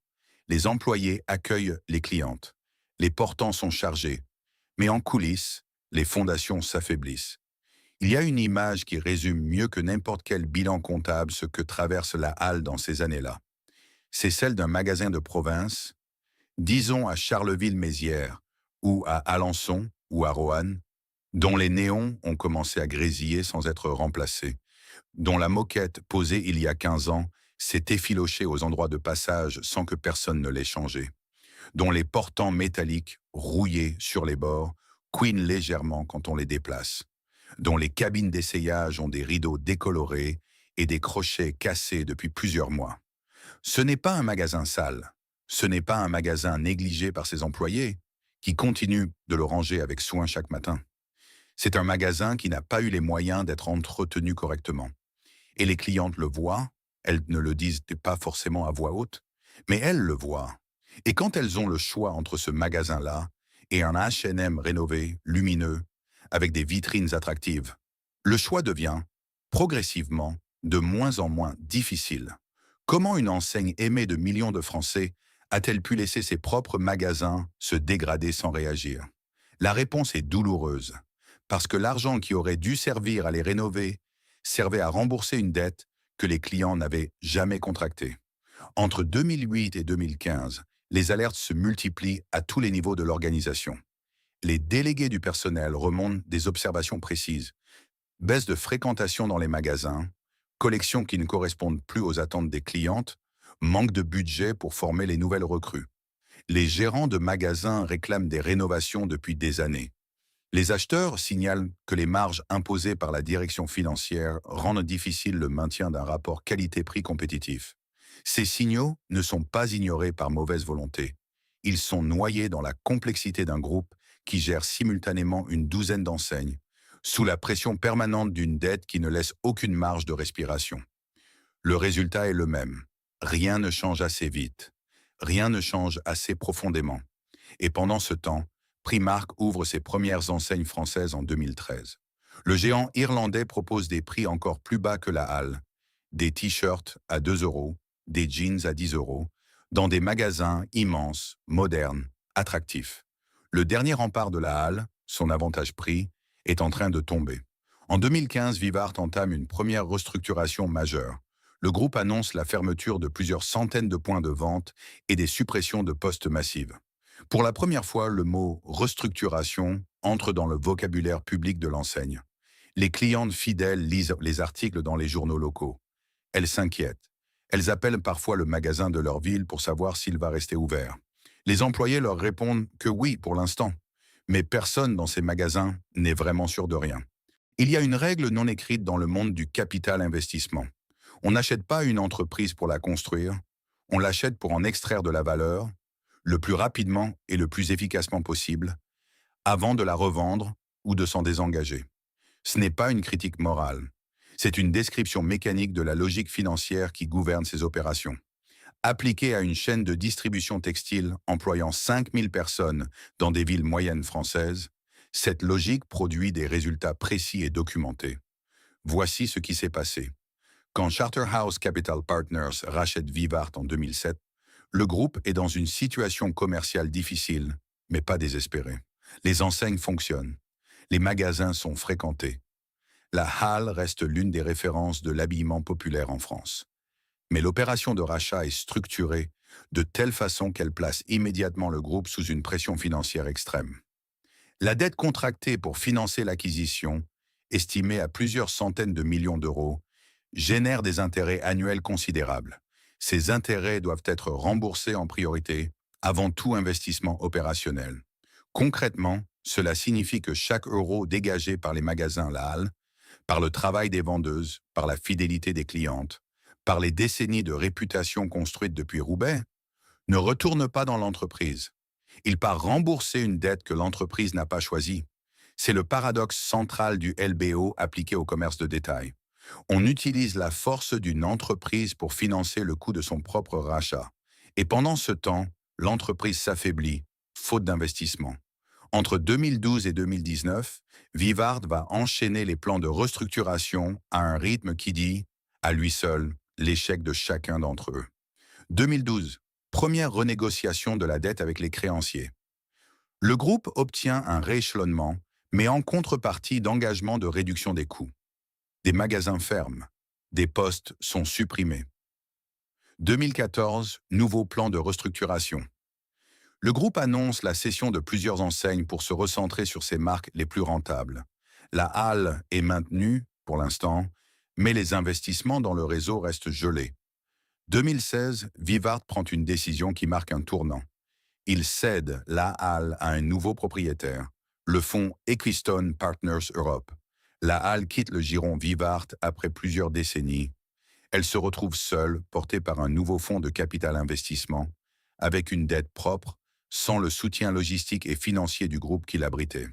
Les employés accueillent les clientes. Les portants sont chargés. Mais en coulisses, les fondations s'affaiblissent. Il y a une image qui résume mieux que n'importe quel bilan comptable ce que traverse la Halle dans ces années-là. C'est celle d'un magasin de province, disons à Charleville-Mézières, ou à Alençon, ou à Roanne, dont les néons ont commencé à grésiller sans être remplacés, dont la moquette posée il y a 15 ans s'est effilochée aux endroits de passage sans que personne ne l'ait changée, dont les portants métalliques, rouillés sur les bords, couinent légèrement quand on les déplace, dont les cabines d'essayage ont des rideaux décolorés et des crochets cassés depuis plusieurs mois. Ce n'est pas un magasin sale, ce n'est pas un magasin négligé par ses employés, qui continuent de le ranger avec soin chaque matin. C'est un magasin qui n'a pas eu les moyens d'être entretenu correctement. Et les clientes le voient, elles ne le disent pas forcément à voix haute, mais elles le voient. Et quand elles ont le choix entre ce magasin-là et un H&M rénové, lumineux, avec des vitrines attractives, le choix devient, progressivement, de moins en moins difficile. Comment une enseigne aimée de millions de Français a-t-elle pu laisser ses propres magasins se dégrader sans réagir? La réponse est douloureuse, parce que l'argent qui aurait dû servir à les rénover servait à rembourser une dette que les clients n'avaient jamais contractée. Entre 2008 et 2015, les alertes se multiplient à tous les niveaux de l'organisation. Les délégués du personnel remontent des observations précises. Baisse de fréquentation dans les magasins, collections qui ne correspondent plus aux attentes des clientes, manque de budget pour former les nouvelles recrues. Les gérants de magasins réclament des rénovations depuis des années. Les acheteurs signalent que les marges imposées par la direction financière rendent difficile le maintien d'un rapport qualité-prix compétitif. Ces signaux ne sont pas ignorés par mauvaise volonté. Ils sont noyés dans la complexité d'un groupe qui gère simultanément une douzaine d'enseignes, sous la pression permanente d'une dette qui ne laisse aucune marge de respiration. Le résultat est le même. Rien ne change assez vite. Rien ne change assez profondément. Et pendant ce temps, Primark ouvre ses premières enseignes françaises en 2013. Le géant irlandais propose des prix encore plus bas que la Halle. Des t-shirts à 2 euros, des jeans à 10 euros, dans des magasins immenses, modernes, attractifs. Le dernier rempart de la Halle, son avantage prix, est en train de tomber. En 2015, Vivart entame une première restructuration majeure. Le groupe annonce la fermeture de plusieurs centaines de points de vente et des suppressions de postes massives. Pour la première fois, le mot « restructuration » entre dans le vocabulaire public de l'enseigne. Les clientes fidèles lisent les articles dans les journaux locaux. Elles s'inquiètent. Elles appellent parfois le magasin de leur ville pour savoir s'il va rester ouvert. Les employés leur répondent que oui pour l'instant, mais personne dans ces magasins n'est vraiment sûr de rien. Il y a une règle non écrite dans le monde du capital investissement. On n'achète pas une entreprise pour la construire, on l'achète pour en extraire de la valeur, le plus rapidement et le plus efficacement possible, avant de la revendre ou de s'en désengager. Ce n'est pas une critique morale, c'est une description mécanique de la logique financière qui gouverne ces opérations. Appliquée à une chaîne de distribution textile employant 5000 personnes dans des villes moyennes françaises, cette logique produit des résultats précis et documentés. Voici ce qui s'est passé. Quand Charterhouse Capital Partners rachète Vivart en 2007, le groupe est dans une situation commerciale difficile, mais pas désespérée. Les enseignes fonctionnent. Les magasins sont fréquentés. La Halle reste l'une des références de l'habillement populaire en France. Mais l'opération de rachat est structurée de telle façon qu'elle place immédiatement le groupe sous une pression financière extrême. La dette contractée pour financer l'acquisition, estimée à plusieurs centaines de millions d'euros, génère des intérêts annuels considérables. Ces intérêts doivent être remboursés en priorité, avant tout investissement opérationnel. Concrètement, cela signifie que chaque euro dégagé par les magasins La Halle, par le travail des vendeuses, par la fidélité des clientes, par les décennies de réputation construite depuis Roubaix, ne retourne pas dans l'entreprise. Il part rembourser une dette que l'entreprise n'a pas choisie. C'est le paradoxe central du LBO appliqué au commerce de détail. On utilise la force d'une entreprise pour financer le coût de son propre rachat. Et pendant ce temps, l'entreprise s'affaiblit, faute d'investissement. Entre 2012 et 2019, Vivart va enchaîner les plans de restructuration à un rythme qui dit, à lui seul, l'échec de chacun d'entre eux. 2012, première renégociation de la dette avec les créanciers. Le groupe obtient un rééchelonnement, mais en contrepartie d'engagements de réduction des coûts. Des magasins ferment, des postes sont supprimés. 2014, nouveau plan de restructuration. Le groupe annonce la cession de plusieurs enseignes pour se recentrer sur ses marques les plus rentables. La Halle est maintenue, pour l'instant, mais les investissements dans le réseau restent gelés. 2016, Vivart prend une décision qui marque un tournant. Il cède La Halle à un nouveau propriétaire, le fonds Equistone Partners Europe. La Halle quitte le giron Vivart après plusieurs décennies. Elle se retrouve seule, portée par un nouveau fonds de capital investissement, avec une dette propre, sans le soutien logistique et financier du groupe qui l'abritait.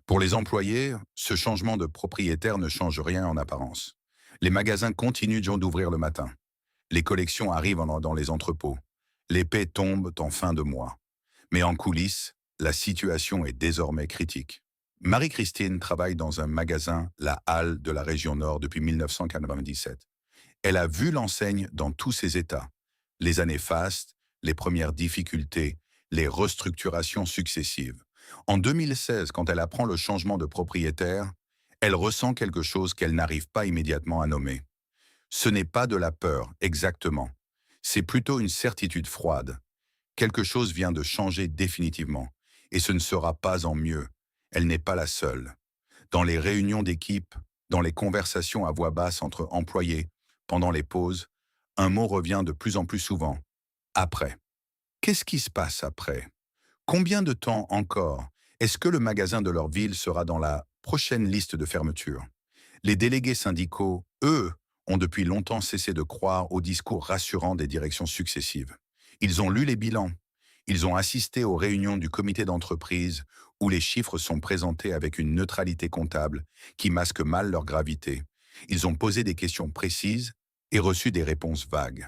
Pour les employés, ce changement de propriétaire ne change rien en apparence. Les magasins continuent d'ouvrir le matin. Les collections arrivent dans les entrepôts. Les paie tombent en fin de mois. Mais en coulisses, la situation est désormais critique. Marie-Christine travaille dans un magasin, La Halle, de la région Nord depuis 1997. Elle a vu l'enseigne dans tous ses états. Les années fastes, les premières difficultés, les restructurations successives. En 2016, quand elle apprend le changement de propriétaire, elle ressent quelque chose qu'elle n'arrive pas immédiatement à nommer. Ce n'est pas de la peur, exactement. C'est plutôt une certitude froide. Quelque chose vient de changer définitivement, et ce ne sera pas en mieux. Elle n'est pas la seule. Dans les réunions d'équipe, dans les conversations à voix basse entre employés, pendant les pauses, un mot revient de plus en plus souvent. Après. Qu'est-ce qui se passe après? Combien de temps encore? Est-ce que le magasin de leur ville sera dans la prochaine liste de fermeture? Les délégués syndicaux, eux, ont depuis longtemps cessé de croire aux discours rassurants des directions successives. Ils ont lu les bilans. Ils ont assisté aux réunions du comité d'entreprise où les chiffres sont présentés avec une neutralité comptable qui masque mal leur gravité. Ils ont posé des questions précises et reçu des réponses vagues.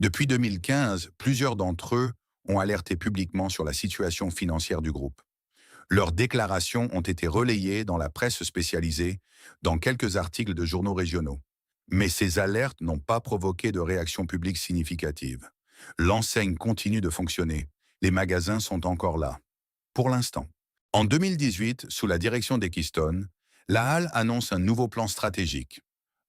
Depuis 2015, plusieurs d'entre eux ont alerté publiquement sur la situation financière du groupe. Leurs déclarations ont été relayées dans la presse spécialisée, dans quelques articles de journaux régionaux. Mais ces alertes n'ont pas provoqué de réaction publique significative. L'enseigne continue de fonctionner. Les magasins sont encore là. Pour l'instant. En 2018, sous la direction d'Equistone, la Halle annonce un nouveau plan stratégique.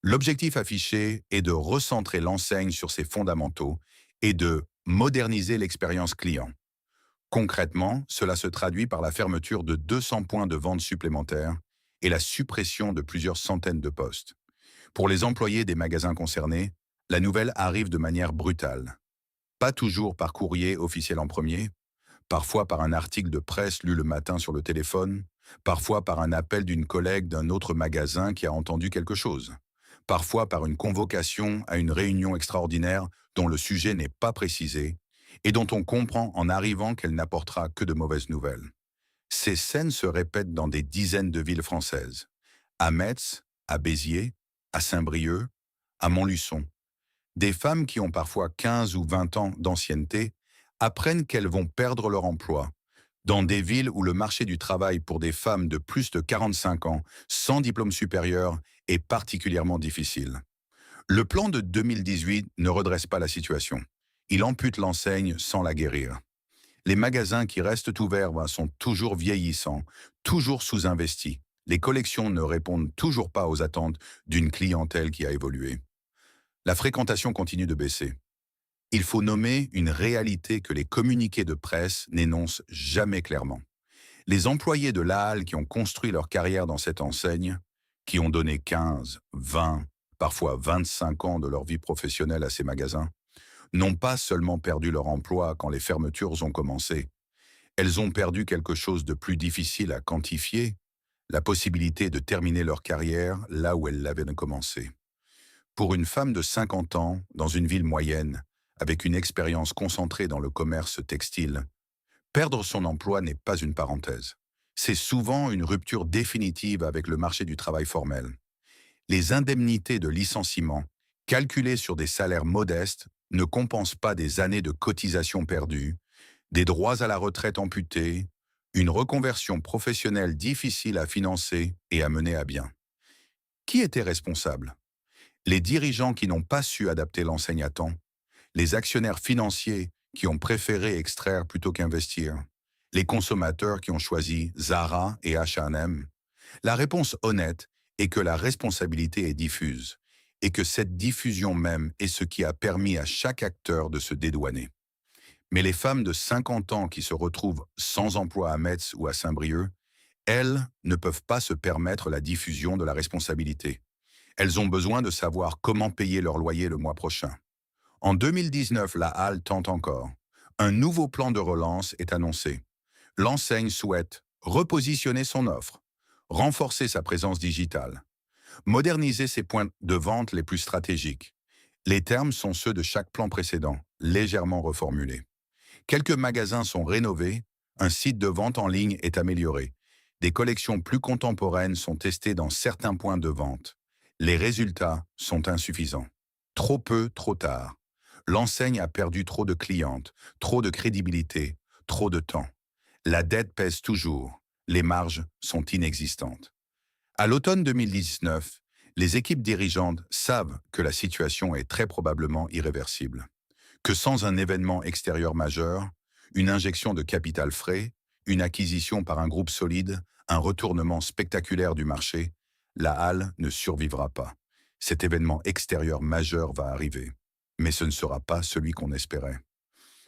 L'objectif affiché est de recentrer l'enseigne sur ses fondamentaux et de moderniser l'expérience client. Concrètement, cela se traduit par la fermeture de 200 points de vente supplémentaires et la suppression de plusieurs centaines de postes. Pour les employés des magasins concernés, la nouvelle arrive de manière brutale. Pas toujours par courrier officiel en premier, parfois par un article de presse lu le matin sur le téléphone, Parfois par un appel d'une collègue d'un autre magasin qui a entendu quelque chose. Parfois par une convocation à une réunion extraordinaire dont le sujet n'est pas précisé et dont on comprend en arrivant qu'elle n'apportera que de mauvaises nouvelles. Ces scènes se répètent dans des dizaines de villes françaises. À Metz, à Béziers, à Saint-Brieuc, à Montluçon. Des femmes qui ont parfois 15 ou 20 ans d'ancienneté apprennent qu'elles vont perdre leur emploi dans des villes où le marché du travail pour des femmes de plus de 45 ans, sans diplôme supérieur, est particulièrement difficile. Le plan de 2018 ne redresse pas la situation. Il ampute l'enseigne sans la guérir. Les magasins qui restent ouverts sont toujours vieillissants, toujours sous-investis. Les collections ne répondent toujours pas aux attentes d'une clientèle qui a évolué. La fréquentation continue de baisser. Il faut nommer une réalité que les communiqués de presse n'énoncent jamais clairement. Les employés de la Halle qui ont construit leur carrière dans cette enseigne, qui ont donné 15, 20, parfois 25 ans de leur vie professionnelle à ces magasins, n'ont pas seulement perdu leur emploi quand les fermetures ont commencé. Elles ont perdu quelque chose de plus difficile à quantifier, la possibilité de terminer leur carrière là où elles l'avaient commencé. Pour une femme de 50 ans, dans une ville moyenne, avec une expérience concentrée dans le commerce textile, perdre son emploi n'est pas une parenthèse. C'est souvent une rupture définitive avec le marché du travail formel. Les indemnités de licenciement, calculées sur des salaires modestes, ne compensent pas des années de cotisations perdues, des droits à la retraite amputés, une reconversion professionnelle difficile à financer et à mener à bien. Qui était responsable? Les dirigeants qui n'ont pas su adapter l'enseigne à temps, les actionnaires financiers qui ont préféré extraire plutôt qu'investir, les consommateurs qui ont choisi Zara et H&M. La réponse honnête est que la responsabilité est diffuse et que cette diffusion même est ce qui a permis à chaque acteur de se dédouaner. Mais les femmes de 50 ans qui se retrouvent sans emploi à Metz ou à Saint-Brieuc, elles ne peuvent pas se permettre la diffusion de la responsabilité. Elles ont besoin de savoir comment payer leur loyer le mois prochain. En 2019, la Halle tente encore. Un nouveau plan de relance est annoncé. L'enseigne souhaite repositionner son offre, renforcer sa présence digitale, moderniser ses points de vente les plus stratégiques. Les termes sont ceux de chaque plan précédent, légèrement reformulés. Quelques magasins sont rénovés, un site de vente en ligne est amélioré. Des collections plus contemporaines sont testées dans certains points de vente. Les résultats sont insuffisants. Trop peu, trop tard. L'enseigne a perdu trop de clientes, trop de crédibilité, trop de temps. La dette pèse toujours. Les marges sont inexistantes. À l'automne 2019, les équipes dirigeantes savent que la situation est très probablement irréversible. Que sans un événement extérieur majeur, une injection de capital frais, une acquisition par un groupe solide, un retournement spectaculaire du marché, la Halle ne survivra pas. Cet événement extérieur majeur va arriver, mais ce ne sera pas celui qu'on espérait.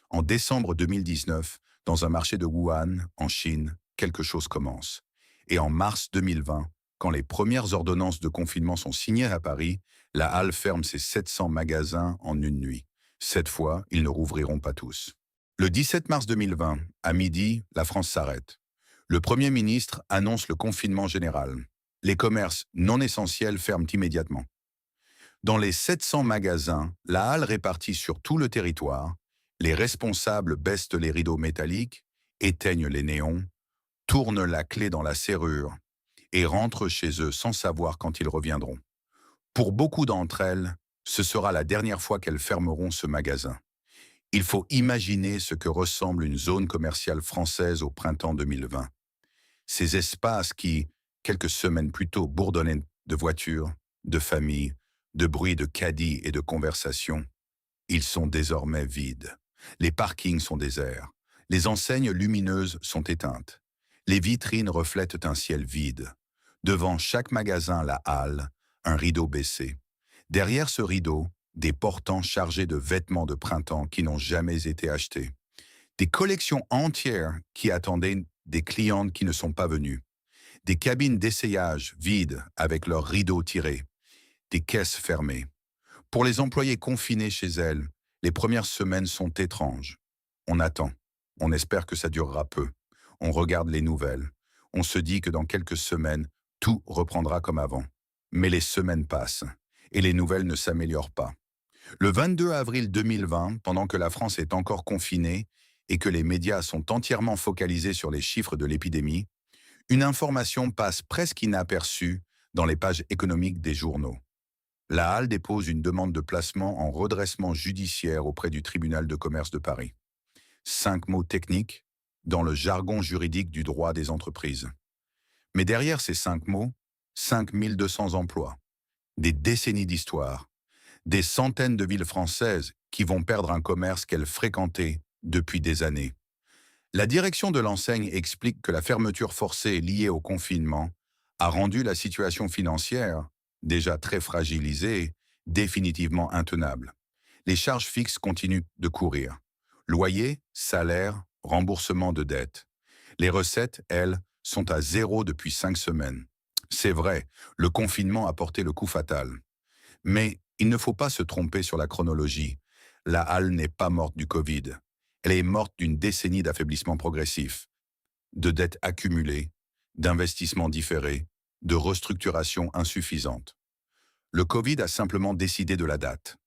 En décembre 2019, dans un marché de Wuhan, en Chine, quelque chose commence. Et en mars 2020, quand les premières ordonnances de confinement sont signées à Paris, la Halle ferme ses 700 magasins en une nuit. Cette fois, ils ne rouvriront pas tous. Le 17 mars 2020, à midi, la France s'arrête. Le Premier ministre annonce le confinement général. Les commerces non essentiels ferment immédiatement. Dans les 700 magasins, la Halle répartie sur tout le territoire, les responsables baissent les rideaux métalliques, éteignent les néons, tournent la clé dans la serrure et rentrent chez eux sans savoir quand ils reviendront. Pour beaucoup d'entre elles, ce sera la dernière fois qu'elles fermeront ce magasin. Il faut imaginer ce que ressemble une zone commerciale française au printemps 2020. Ces espaces qui, quelques semaines plus tôt, bourdonnaient de voitures, de familles, de bruits de caddies et de conversations, ils sont désormais vides. Les parkings sont déserts. Les enseignes lumineuses sont éteintes. Les vitrines reflètent un ciel vide. Devant chaque magasin, la Halle, un rideau baissé. Derrière ce rideau, des portants chargés de vêtements de printemps qui n'ont jamais été achetés. Des collections entières qui attendaient des clientes qui ne sont pas venues. Des cabines d'essayage vides avec leurs rideaux tirés. Des caisses fermées. Pour les employés confinés chez elles, les premières semaines sont étranges. On attend. On espère que ça durera peu. On regarde les nouvelles. On se dit que dans quelques semaines, tout reprendra comme avant. Mais les semaines passent et les nouvelles ne s'améliorent pas. Le 22 avril 2020, pendant que la France est encore confinée et que les médias sont entièrement focalisés sur les chiffres de l'épidémie, une information passe presque inaperçue dans les pages économiques des journaux. La Halle dépose une demande de placement en redressement judiciaire auprès du tribunal de commerce de Paris. 5 mots techniques dans le jargon juridique du droit des entreprises. Mais derrière ces 5 mots, 5200 emplois, des décennies d'histoire, des centaines de villes françaises qui vont perdre un commerce qu'elles fréquentaient depuis des années. La direction de l'enseigne explique que la fermeture forcée liée au confinement a rendu la situation financière, déjà très fragilisée, définitivement intenable. Les charges fixes continuent de courir. Loyer, salaire, remboursement de dettes. Les recettes, elles, sont à zéro depuis 5 semaines. C'est vrai, le confinement a porté le coup fatal. Mais il ne faut pas se tromper sur la chronologie. La Halle n'est pas morte du Covid. Elle est morte d'une décennie d'affaiblissement progressif, de dettes accumulées, d'investissements différés, de restructuration insuffisante. Le Covid a simplement décidé de la date.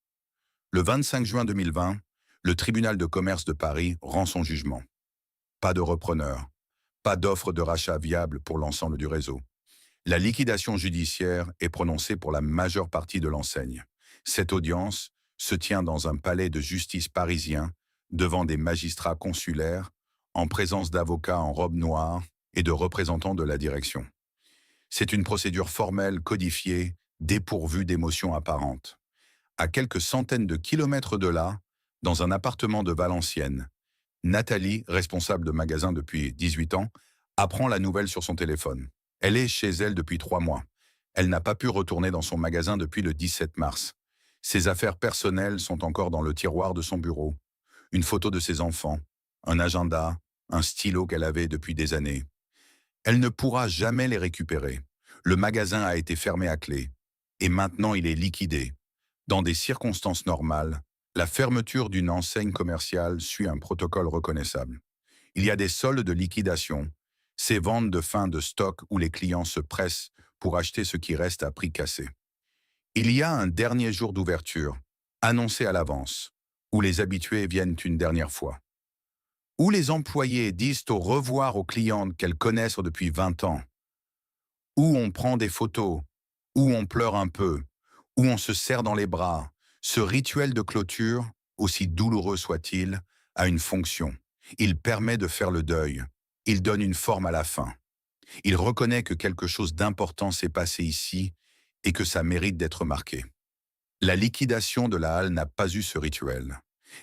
Le 25 juin 2020, le tribunal de commerce de Paris rend son jugement. Pas de repreneur, pas d'offre de rachat viable pour l'ensemble du réseau. La liquidation judiciaire est prononcée pour la majeure partie de l'enseigne. Cette audience se tient dans un palais de justice parisien, devant des magistrats consulaires, en présence d'avocats en robe noire et de représentants de la direction. C'est une procédure formelle codifiée, dépourvue d'émotions apparentes. À quelques centaines de kilomètres de là, dans un appartement de Valenciennes, Nathalie, responsable de magasin depuis 18 ans, apprend la nouvelle sur son téléphone. Elle est chez elle depuis 3 mois. Elle n'a pas pu retourner dans son magasin depuis le 17 mars. Ses affaires personnelles sont encore dans le tiroir de son bureau. Une photo de ses enfants, un agenda, un stylo qu'elle avait depuis des années. Elle ne pourra jamais les récupérer. Le magasin a été fermé à clé. Et maintenant il est liquidé. Dans des circonstances normales, la fermeture d'une enseigne commerciale suit un protocole reconnaissable. Il y a des soldes de liquidation, ces ventes de fin de stock où les clients se pressent pour acheter ce qui reste à prix cassé. Il y a un dernier jour d'ouverture, annoncé à l'avance, où les habitués viennent une dernière fois. Où les employés disent au revoir aux clientes qu'elles connaissent depuis 20 ans. Où on prend des photos, où on pleure un peu, où on se serre dans les bras. Ce rituel de clôture, aussi douloureux soit-il, a une fonction. Il permet de faire le deuil. Il donne une forme à la fin. Il reconnaît que quelque chose d'important s'est passé ici et que ça mérite d'être marqué. La liquidation de la Halle n'a pas eu ce rituel.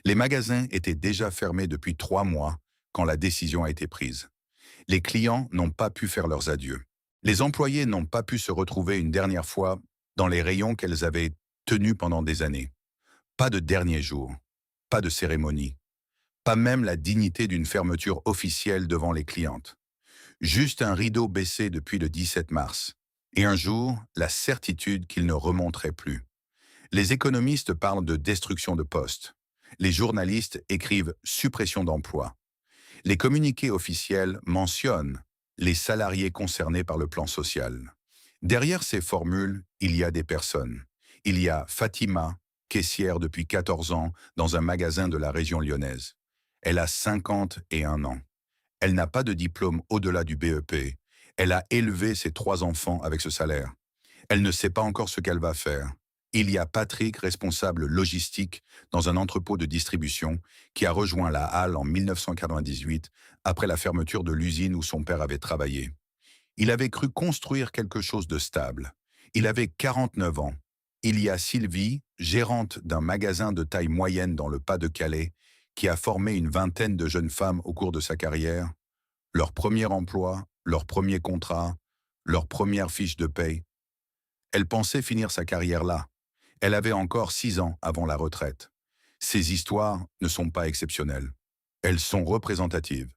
Les magasins étaient déjà fermés depuis 3 mois quand la décision a été prise. Les clients n'ont pas pu faire leurs adieux. Les employés n'ont pas pu se retrouver une dernière fois dans les rayons qu'elles avaient tenus pendant des années. Pas de dernier jour, pas de cérémonie, pas même la dignité d'une fermeture officielle devant les clientes. Juste un rideau baissé depuis le 17 mars. Et un jour, la certitude qu'il ne remonterait plus. Les économistes parlent de destruction de postes. Les journalistes écrivent suppression d'emplois. Les communiqués officiels mentionnent les salariés concernés par le plan social. Derrière ces formules, il y a des personnes. Il y a Fatima, caissière depuis 14 ans dans un magasin de la région lyonnaise. Elle a 51 ans. Elle n'a pas de diplôme au-delà du BEP. Elle a élevé ses 3 enfants avec ce salaire. Elle ne sait pas encore ce qu'elle va faire. Il y a Patrick, responsable logistique dans un entrepôt de distribution, qui a rejoint la Halle en 1998 après la fermeture de l'usine où son père avait travaillé. Il avait cru construire quelque chose de stable. Il avait 49 ans. Il y a Sylvie, gérante d'un magasin de taille moyenne dans le Pas-de-Calais, qui a formé une vingtaine de jeunes femmes au cours de sa carrière. Leur premier emploi, leur premier contrat, leur première fiche de paye. Elle pensait finir sa carrière là. Elle avait encore 6 ans avant la retraite. Ces histoires ne sont pas exceptionnelles. Elles sont représentatives.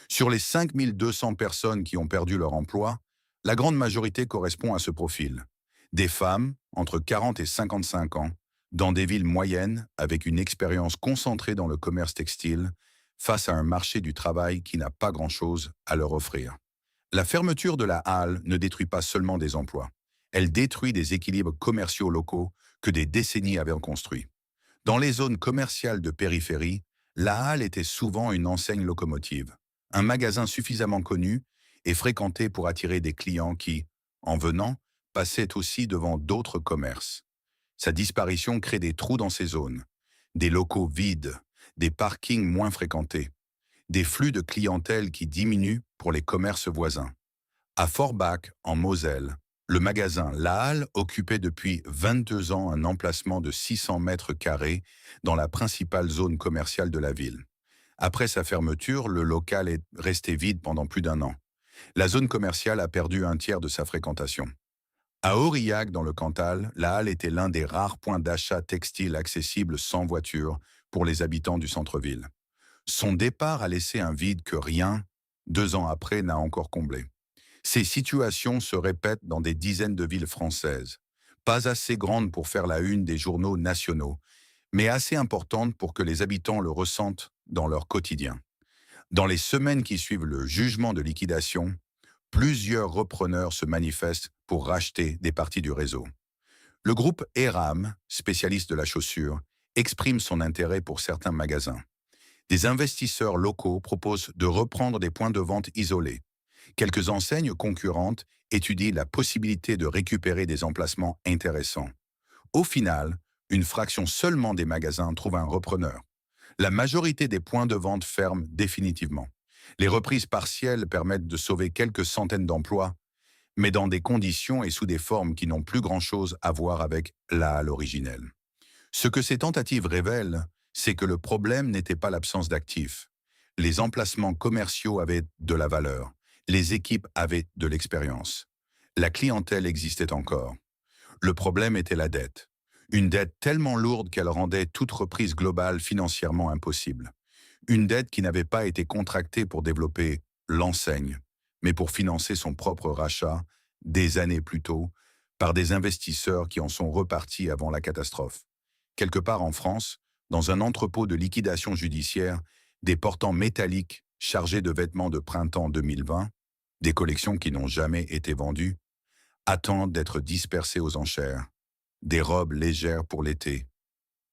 Sur les 5200 personnes qui ont perdu leur emploi, la grande majorité correspond à ce profil. Des femmes, entre 40 et 55 ans, dans des villes moyennes, avec une expérience concentrée dans le commerce textile, face à un marché du travail qui n'a pas grand-chose à leur offrir. La fermeture de la halle ne détruit pas seulement des emplois. Elle détruit des équilibres commerciaux locaux que des décennies avaient construits. Dans les zones commerciales de périphérie, la halle était souvent une enseigne locomotive, un magasin suffisamment connu et fréquenté pour attirer des clients qui, en venant, passaient aussi devant d'autres commerces. Sa disparition crée des trous dans ces zones, des locaux vides, des parkings moins fréquentés, des flux de clientèle qui diminuent pour les commerces voisins. À Forbach, en Moselle, le magasin La Halle occupait depuis 22 ans un emplacement de 600 mètres carrés dans la principale zone commerciale de la ville. Après sa fermeture, le local est resté vide pendant plus d'un an. La zone commerciale a perdu un tiers de sa fréquentation. À Aurillac, dans le Cantal, la halle était l'un des rares points d'achat textile accessibles sans voiture pour les habitants du centre-ville. Son départ a laissé un vide que rien, 2 ans après, n'a encore comblé. Ces situations se répètent dans des dizaines de villes françaises, pas assez grandes pour faire la une des journaux nationaux, mais assez importantes pour que les habitants le ressentent dans leur quotidien. Dans les semaines qui suivent le jugement de liquidation, plusieurs repreneurs se manifestent pour racheter des parties du réseau. Le groupe Eram, spécialiste de la chaussure, exprime son intérêt pour certains magasins. Des investisseurs locaux proposent de reprendre des points de vente isolés. Quelques enseignes concurrentes étudient la possibilité de récupérer des emplacements intéressants. Au final, une fraction seulement des magasins trouve un repreneur. La majorité des points de vente ferment définitivement. Les reprises partielles permettent de sauver quelques centaines d'emplois, mais dans des conditions et sous des formes qui n'ont plus grand-chose à voir avec la halle originelle. Ce que ces tentatives révèlent, c'est que le problème n'était pas l'absence d'actifs. Les emplacements commerciaux avaient de la valeur. Les équipes avaient de l'expérience. La clientèle existait encore. Le problème était la dette. Une dette tellement lourde qu'elle rendait toute reprise globale financièrement impossible. Une dette qui n'avait pas été contractée pour développer l'enseigne, mais pour financer son propre rachat, des années plus tôt, par des investisseurs qui en sont repartis avant la catastrophe. Quelque part en France, dans un entrepôt de liquidation judiciaire, des portants métalliques chargés de vêtements de printemps 2020, des collections qui n'ont jamais été vendues, attendent d'être dispersées aux enchères. Des robes légères pour l'été,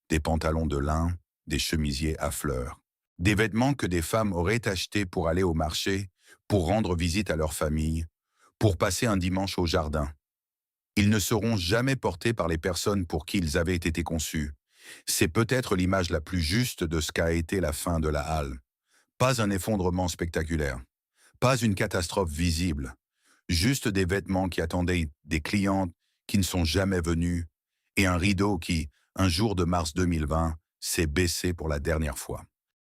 des pantalons de lin, des chemisiers à fleurs. Des vêtements que des femmes auraient achetés pour aller au marché, pour rendre visite à leur famille, pour passer un dimanche au jardin. Ils ne seront jamais portés par les personnes pour qui ils avaient été conçus. C'est peut-être l'image la plus juste de ce qu'a été la fin de la halle. Pas un effondrement spectaculaire, pas une catastrophe visible, juste des vêtements qui attendaient des clientes qui ne sont jamais venues et un rideau qui, un jour de mars 2020, s'est baissé pour la dernière fois.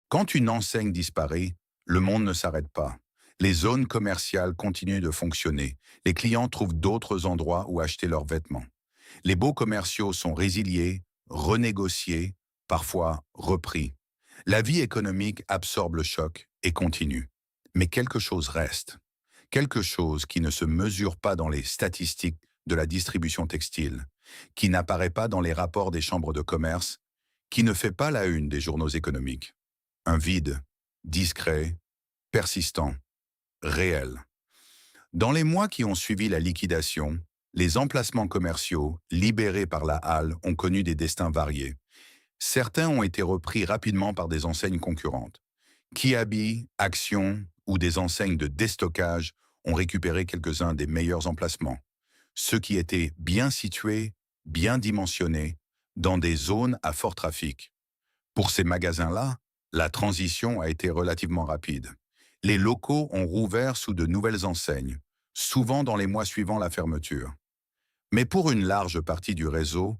Quand une enseigne disparaît, le monde ne s'arrête pas. Les zones commerciales continuent de fonctionner. Les clients trouvent d'autres endroits où acheter leurs vêtements. Les baux commerciaux sont résiliés, renégociés, parfois repris. La vie économique absorbe le choc et continue. Mais quelque chose reste. Quelque chose qui ne se mesure pas dans les statistiques de la distribution textile, qui n'apparaît pas dans les rapports des chambres de commerce, qui ne fait pas la une des journaux économiques. Un vide, discret, persistant, réel. Dans les mois qui ont suivi la liquidation, les emplacements commerciaux, libérés par la halle, ont connu des destins variés. Certains ont été repris rapidement par des enseignes concurrentes. Kiabi, Action ou des enseignes de déstockage ont récupéré quelques-uns des meilleurs emplacements. Ceux qui étaient bien situés, bien dimensionnés, dans des zones à fort trafic. Pour ces magasins-là, la transition a été relativement rapide. Les locaux ont rouvert sous de nouvelles enseignes, souvent dans les mois suivant la fermeture. Mais pour une large partie du réseau,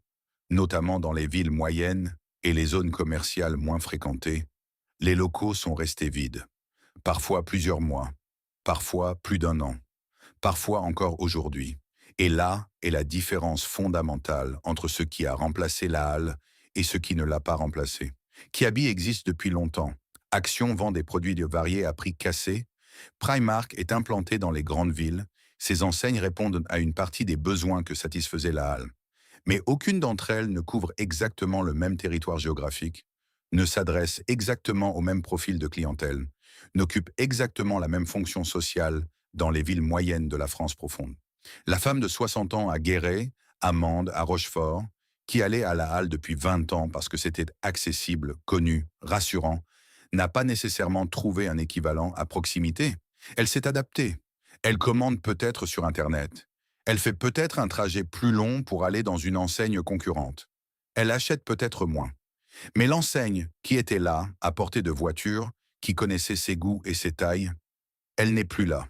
notamment dans les villes moyennes et les zones commerciales moins fréquentées, les locaux sont restés vides. Parfois plusieurs mois, parfois plus d'un an, parfois encore aujourd'hui. Et là est la différence fondamentale entre ce qui a remplacé la halle et ce qui ne l'a pas remplacé. Kiabi existe depuis longtemps. Action vend des produits variés à prix cassés. Primark est implanté dans les grandes villes. Ces enseignes répondent à une partie des besoins que satisfaisait la halle. Mais aucune d'entre elles ne couvre exactement le même territoire géographique, ne s'adresse exactement au même profil de clientèle, n'occupe exactement la même fonction sociale dans les villes moyennes de la France profonde. La femme de 60 ans à Guéret, à Mende, à Rochefort, qui allait à la halle depuis 20 ans parce que c'était accessible, connu, rassurant, n'a pas nécessairement trouvé un équivalent à proximité. Elle s'est adaptée. Elle commande peut-être sur Internet. Elle fait peut-être un trajet plus long pour aller dans une enseigne concurrente. Elle achète peut-être moins. Mais l'enseigne qui était là, à portée de voiture, qui connaissait ses goûts et ses tailles, elle n'est plus là.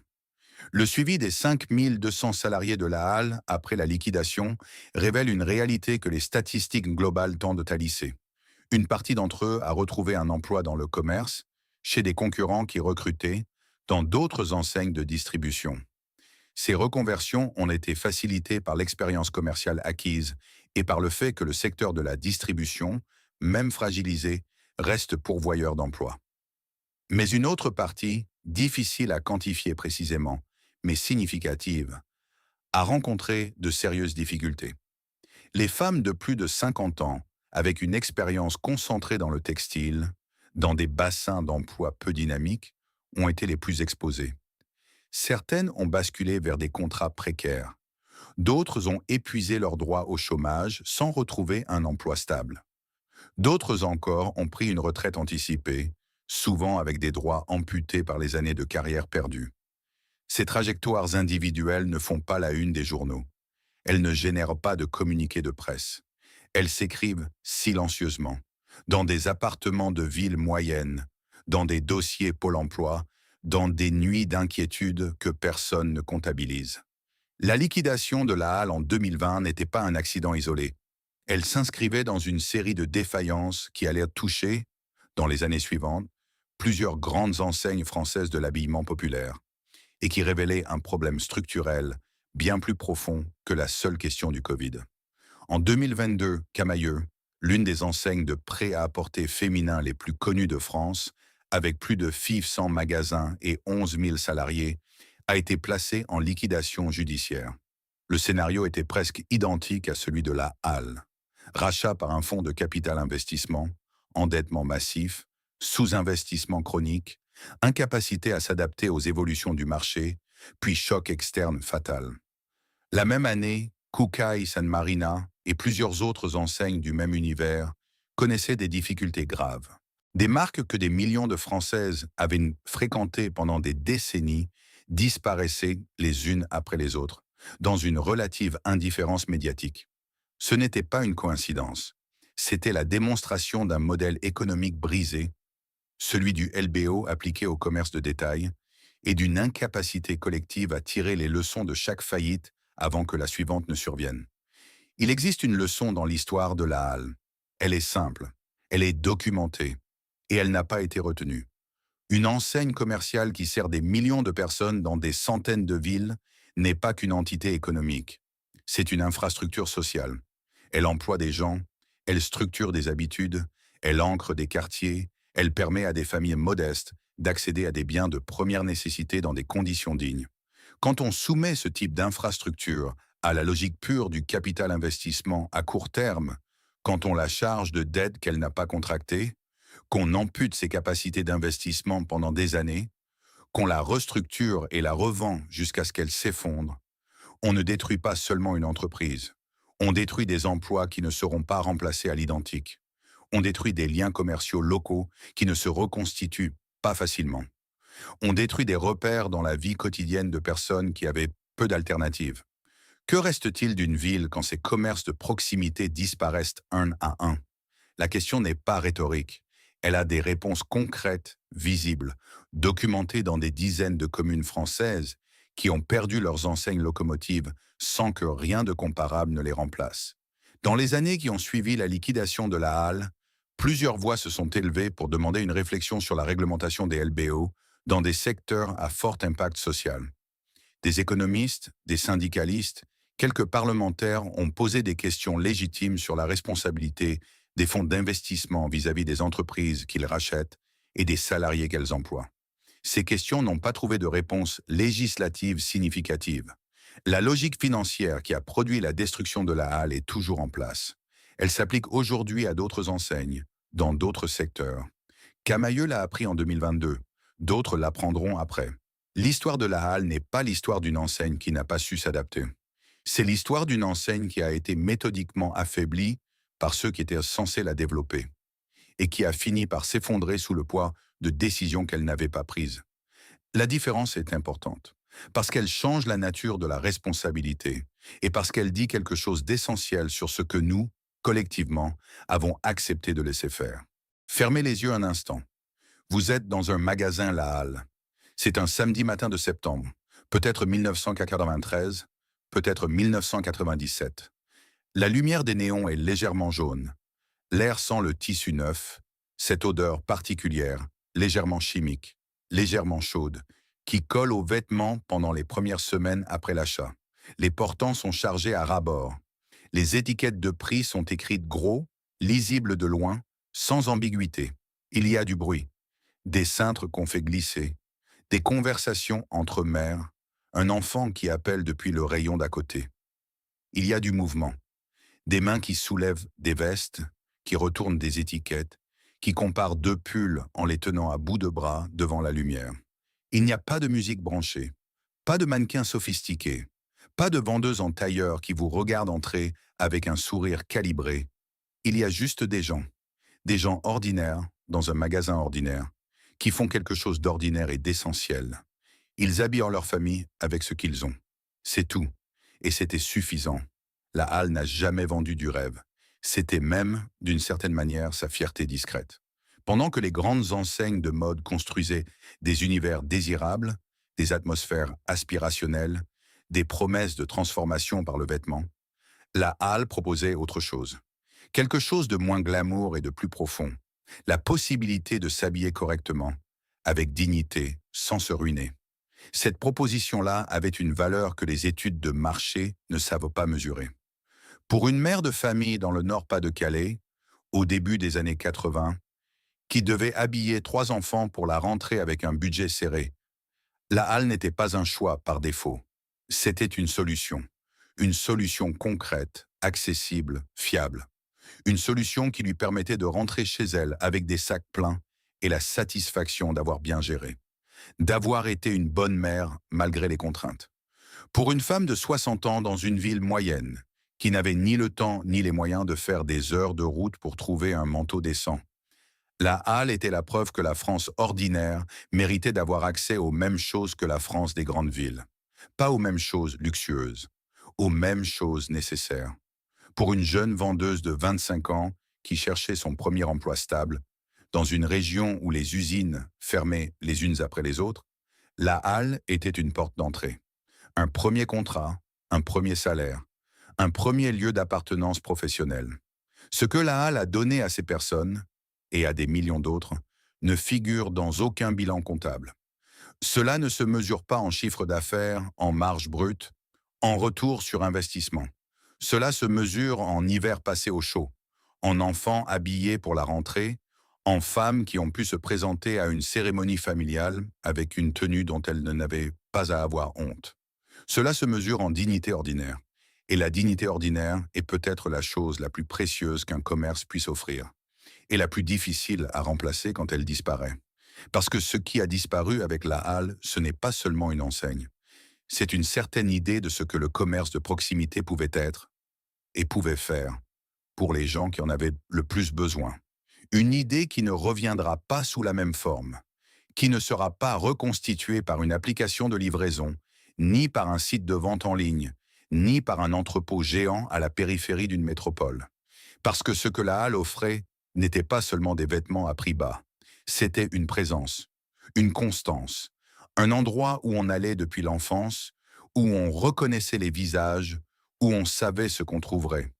Le suivi des 5200 salariés de la halle après la liquidation révèle une réalité que les statistiques globales tendent à lisser. Une partie d'entre eux a retrouvé un emploi dans le commerce, chez des concurrents qui recrutaient, dans d'autres enseignes de distribution. Ces reconversions ont été facilitées par l'expérience commerciale acquise et par le fait que le secteur de la distribution, même fragilisé, reste pourvoyeur d'emplois. Mais une autre partie, difficile à quantifier précisément, mais significative, a rencontré de sérieuses difficultés. Les femmes de plus de 50 ans, avec une expérience concentrée dans le textile, dans des bassins d'emploi peu dynamiques, ont été les plus exposées. Certaines ont basculé vers des contrats précaires. D'autres ont épuisé leurs droits au chômage sans retrouver un emploi stable. D'autres encore ont pris une retraite anticipée, souvent avec des droits amputés par les années de carrière perdues. Ces trajectoires individuelles ne font pas la une des journaux. Elles ne génèrent pas de communiqués de presse. Elles s'écrivent silencieusement, dans des appartements de villes moyennes, dans des dossiers Pôle emploi, dans des nuits d'inquiétude que personne ne comptabilise. La liquidation de la halle en 2020 n'était pas un accident isolé. Elle s'inscrivait dans une série de défaillances qui allaient toucher, dans les années suivantes, plusieurs grandes enseignes françaises de l'habillement populaire, et qui révélaient un problème structurel bien plus profond que la seule question du Covid. En 2022, Camaïeu, l'une des enseignes de prêt-à-porter féminin les plus connues de France, avec plus de 500 magasins et 11 000 salariés, a été placée en liquidation judiciaire. Le scénario était presque identique à celui de la halle. Rachat par un fonds de capital investissement, endettement massif, sous-investissement chronique, incapacité à s'adapter aux évolutions du marché, puis choc externe fatal. La même année, Kukai San Marina et plusieurs autres enseignes du même univers connaissaient des difficultés graves. Des marques que des millions de Françaises avaient fréquentées pendant des décennies disparaissaient les unes après les autres, dans une relative indifférence médiatique. Ce n'était pas une coïncidence. C'était la démonstration d'un modèle économique brisé, celui du LBO appliqué au commerce de détail, et d'une incapacité collective à tirer les leçons de chaque faillite avant que la suivante ne survienne. Il existe une leçon dans l'histoire de la halle. Elle est simple, elle est documentée, et elle n'a pas été retenue. Une enseigne commerciale qui sert des millions de personnes dans des centaines de villes n'est pas qu'une entité économique. C'est une infrastructure sociale. Elle emploie des gens, elle structure des habitudes, elle ancre des quartiers, elle permet à des familles modestes d'accéder à des biens de première nécessité dans des conditions dignes. Quand on soumet ce type d'infrastructure à la logique pure du capital investissement à court terme, quand on la charge de dettes qu'elle n'a pas contractées, qu'on ampute ses capacités d'investissement pendant des années, qu'on la restructure et la revend jusqu'à ce qu'elle s'effondre, on ne détruit pas seulement une entreprise. On détruit des emplois qui ne seront pas remplacés à l'identique. On détruit des liens commerciaux locaux qui ne se reconstituent pas facilement. On détruit des repères dans la vie quotidienne de personnes qui avaient peu d'alternatives. Que reste-t-il d'une ville quand ses commerces de proximité disparaissent un à un? La question n'est pas rhétorique. Elle a des réponses concrètes, visibles, documentées dans des dizaines de communes françaises qui ont perdu leurs enseignes locomotives sans que rien de comparable ne les remplace. Dans les années qui ont suivi la liquidation de la halle, plusieurs voix se sont élevées pour demander une réflexion sur la réglementation des LBO dans des secteurs à fort impact social. Des économistes, des syndicalistes, quelques parlementaires ont posé des questions légitimes sur la responsabilité des fonds d'investissement vis-à-vis des entreprises qu'ils rachètent et des salariés qu'elles emploient. Ces questions n'ont pas trouvé de réponse législative significative. La logique financière qui a produit la destruction de la halle est toujours en place. Elle s'applique aujourd'hui à d'autres enseignes, dans d'autres secteurs. Camaïeu l'a appris en 2022, d'autres l'apprendront après. L'histoire de la halle n'est pas l'histoire d'une enseigne qui n'a pas su s'adapter. C'est l'histoire d'une enseigne qui a été méthodiquement affaiblie par ceux qui étaient censés la développer et qui a fini par s'effondrer sous le poids de décisions qu'elle n'avait pas prises. La différence est importante, parce qu'elle change la nature de la responsabilité et parce qu'elle dit quelque chose d'essentiel sur ce que nous, collectivement, avons accepté de laisser faire. Fermez les yeux un instant. Vous êtes dans un magasin La Halle. C'est un samedi matin de septembre, peut-être 1993, peut-être 1997. La lumière des néons est légèrement jaune. L'air sent le tissu neuf, cette odeur particulière, légèrement chimique, légèrement chaude, qui colle aux vêtements pendant les premières semaines après l'achat. Les portants sont chargés à ras-bord. Les étiquettes de prix sont écrites gros, lisibles de loin, sans ambiguïté. Il y a du bruit, des cintres qu'on fait glisser, des conversations entre mères, un enfant qui appelle depuis le rayon d'à côté. Il y a du mouvement, des mains qui soulèvent des vestes, qui retournent des étiquettes, qui comparent deux pulls en les tenant à bout de bras devant la lumière. Il n'y a pas de musique branchée, pas de mannequin sophistiqué, pas de vendeuse en tailleur qui vous regarde entrer avec un sourire calibré. Il y a juste des gens ordinaires dans un magasin ordinaire, qui font quelque chose d'ordinaire et d'essentiel. Ils habillent leur famille avec ce qu'ils ont. C'est tout. Et c'était suffisant. La halle n'a jamais vendu du rêve. C'était même, d'une certaine manière, sa fierté discrète. Pendant que les grandes enseignes de mode construisaient des univers désirables, des atmosphères aspirationnelles, des promesses de transformation par le vêtement, la halle proposait autre chose. Quelque chose de moins glamour et de plus profond. La possibilité de s'habiller correctement, avec dignité, sans se ruiner. Cette proposition-là avait une valeur que les études de marché ne savent pas mesurer. Pour une mère de famille dans le Nord-Pas-de-Calais, au début des années 80, qui devait habiller 3 enfants pour la rentrée avec un budget serré, la halle n'était pas un choix par défaut. C'était une solution concrète, accessible, fiable. Une solution qui lui permettait de rentrer chez elle avec des sacs pleins et la satisfaction d'avoir bien géré, d'avoir été une bonne mère malgré les contraintes. Pour une femme de 60 ans dans une ville moyenne, qui n'avait ni le temps ni les moyens de faire des heures de route pour trouver un manteau décent, la halle était la preuve que la France ordinaire méritait d'avoir accès aux mêmes choses que la France des grandes villes. Pas aux mêmes choses luxueuses, aux mêmes choses nécessaires. Pour une jeune vendeuse de 25 ans qui cherchait son premier emploi stable, dans une région où les usines fermaient les unes après les autres, la halle était une porte d'entrée. Un premier contrat, un premier salaire, un premier lieu d'appartenance professionnelle. Ce que la halle a donné à ces personnes, et à des millions d'autres, ne figure dans aucun bilan comptable. Cela ne se mesure pas en chiffre d'affaires, en marge brute, en retour sur investissement. Cela se mesure en hiver passé au chaud, en enfants habillés pour la rentrée, en femmes qui ont pu se présenter à une cérémonie familiale avec une tenue dont elles n'avaient pas à avoir honte. Cela se mesure en dignité ordinaire. Et la dignité ordinaire est peut-être la chose la plus précieuse qu'un commerce puisse offrir, et la plus difficile à remplacer quand elle disparaît. Parce que ce qui a disparu avec la halle, ce n'est pas seulement une enseigne. C'est une certaine idée de ce que le commerce de proximité pouvait être et pouvait faire pour les gens qui en avaient le plus besoin. Une idée qui ne reviendra pas sous la même forme, qui ne sera pas reconstituée par une application de livraison, ni par un site de vente en ligne, ni par un entrepôt géant à la périphérie d'une métropole. Parce que ce que la halle offrait n'était pas seulement des vêtements à prix bas, c'était une présence, une constance, un endroit où on allait depuis l'enfance, où on reconnaissait les visages, où on savait ce qu'on trouverait.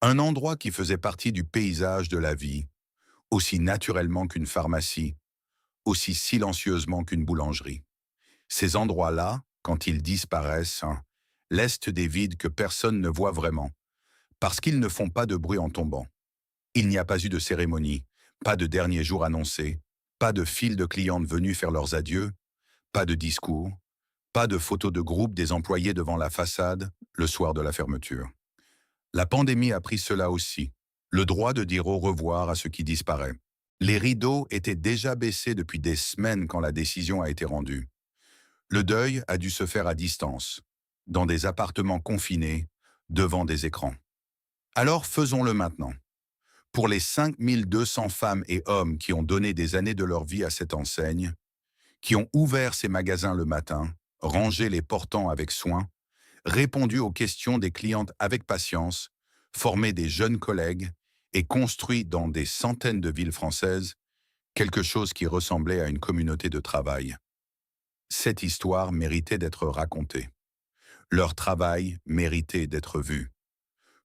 Un endroit qui faisait partie du paysage de la vie, aussi naturellement qu'une pharmacie, aussi silencieusement qu'une boulangerie. Ces endroits-là, quand ils disparaissent, laissent des vides que personne ne voit vraiment, parce qu'ils ne font pas de bruit en tombant. Il n'y a pas eu de cérémonie, pas de dernier jour annoncé, pas de file de clientes venues faire leurs adieux, pas de discours, pas de photos de groupe des employés devant la façade le soir de la fermeture. La pandémie a pris cela aussi, le droit de dire au revoir à ce qui disparaît. Les rideaux étaient déjà baissés depuis des semaines quand la décision a été rendue. Le deuil a dû se faire à distance, dans des appartements confinés, devant des écrans. Alors faisons-le maintenant. Pour les 5200 femmes et hommes qui ont donné des années de leur vie à cette enseigne, qui ont ouvert ces magasins le matin, rangé les portants avec soin, répondu aux questions des clientes avec patience, formé des jeunes collègues et construit dans des centaines de villes françaises quelque chose qui ressemblait à une communauté de travail. Cette histoire méritait d'être racontée. Leur travail méritait d'être vu.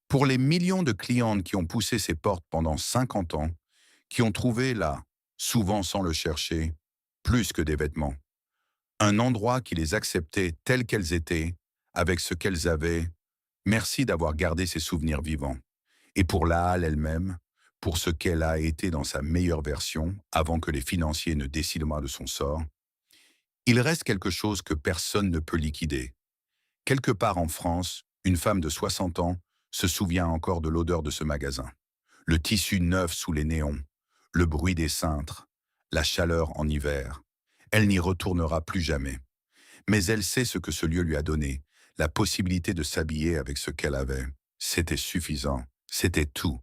Pour les millions de clientes qui ont poussé ces portes pendant 50 ans, qui ont trouvé là, souvent sans le chercher, plus que des vêtements, un endroit qui les acceptait telles qu'elles étaient, avec ce qu'elles avaient, merci d'avoir gardé ces souvenirs vivants. Et pour la halle elle-même, pour ce qu'elle a été dans sa meilleure version, avant que les financiers ne décident de son sort, il reste quelque chose que personne ne peut liquider. Quelque part en France, une femme de 60 ans se souvient encore de l'odeur de ce magasin. Le tissu neuf sous les néons, le bruit des cintres, la chaleur en hiver. Elle n'y retournera plus jamais. Mais elle sait ce que ce lieu lui a donné, la possibilité de s'habiller avec ce qu'elle avait. C'était suffisant, c'était tout.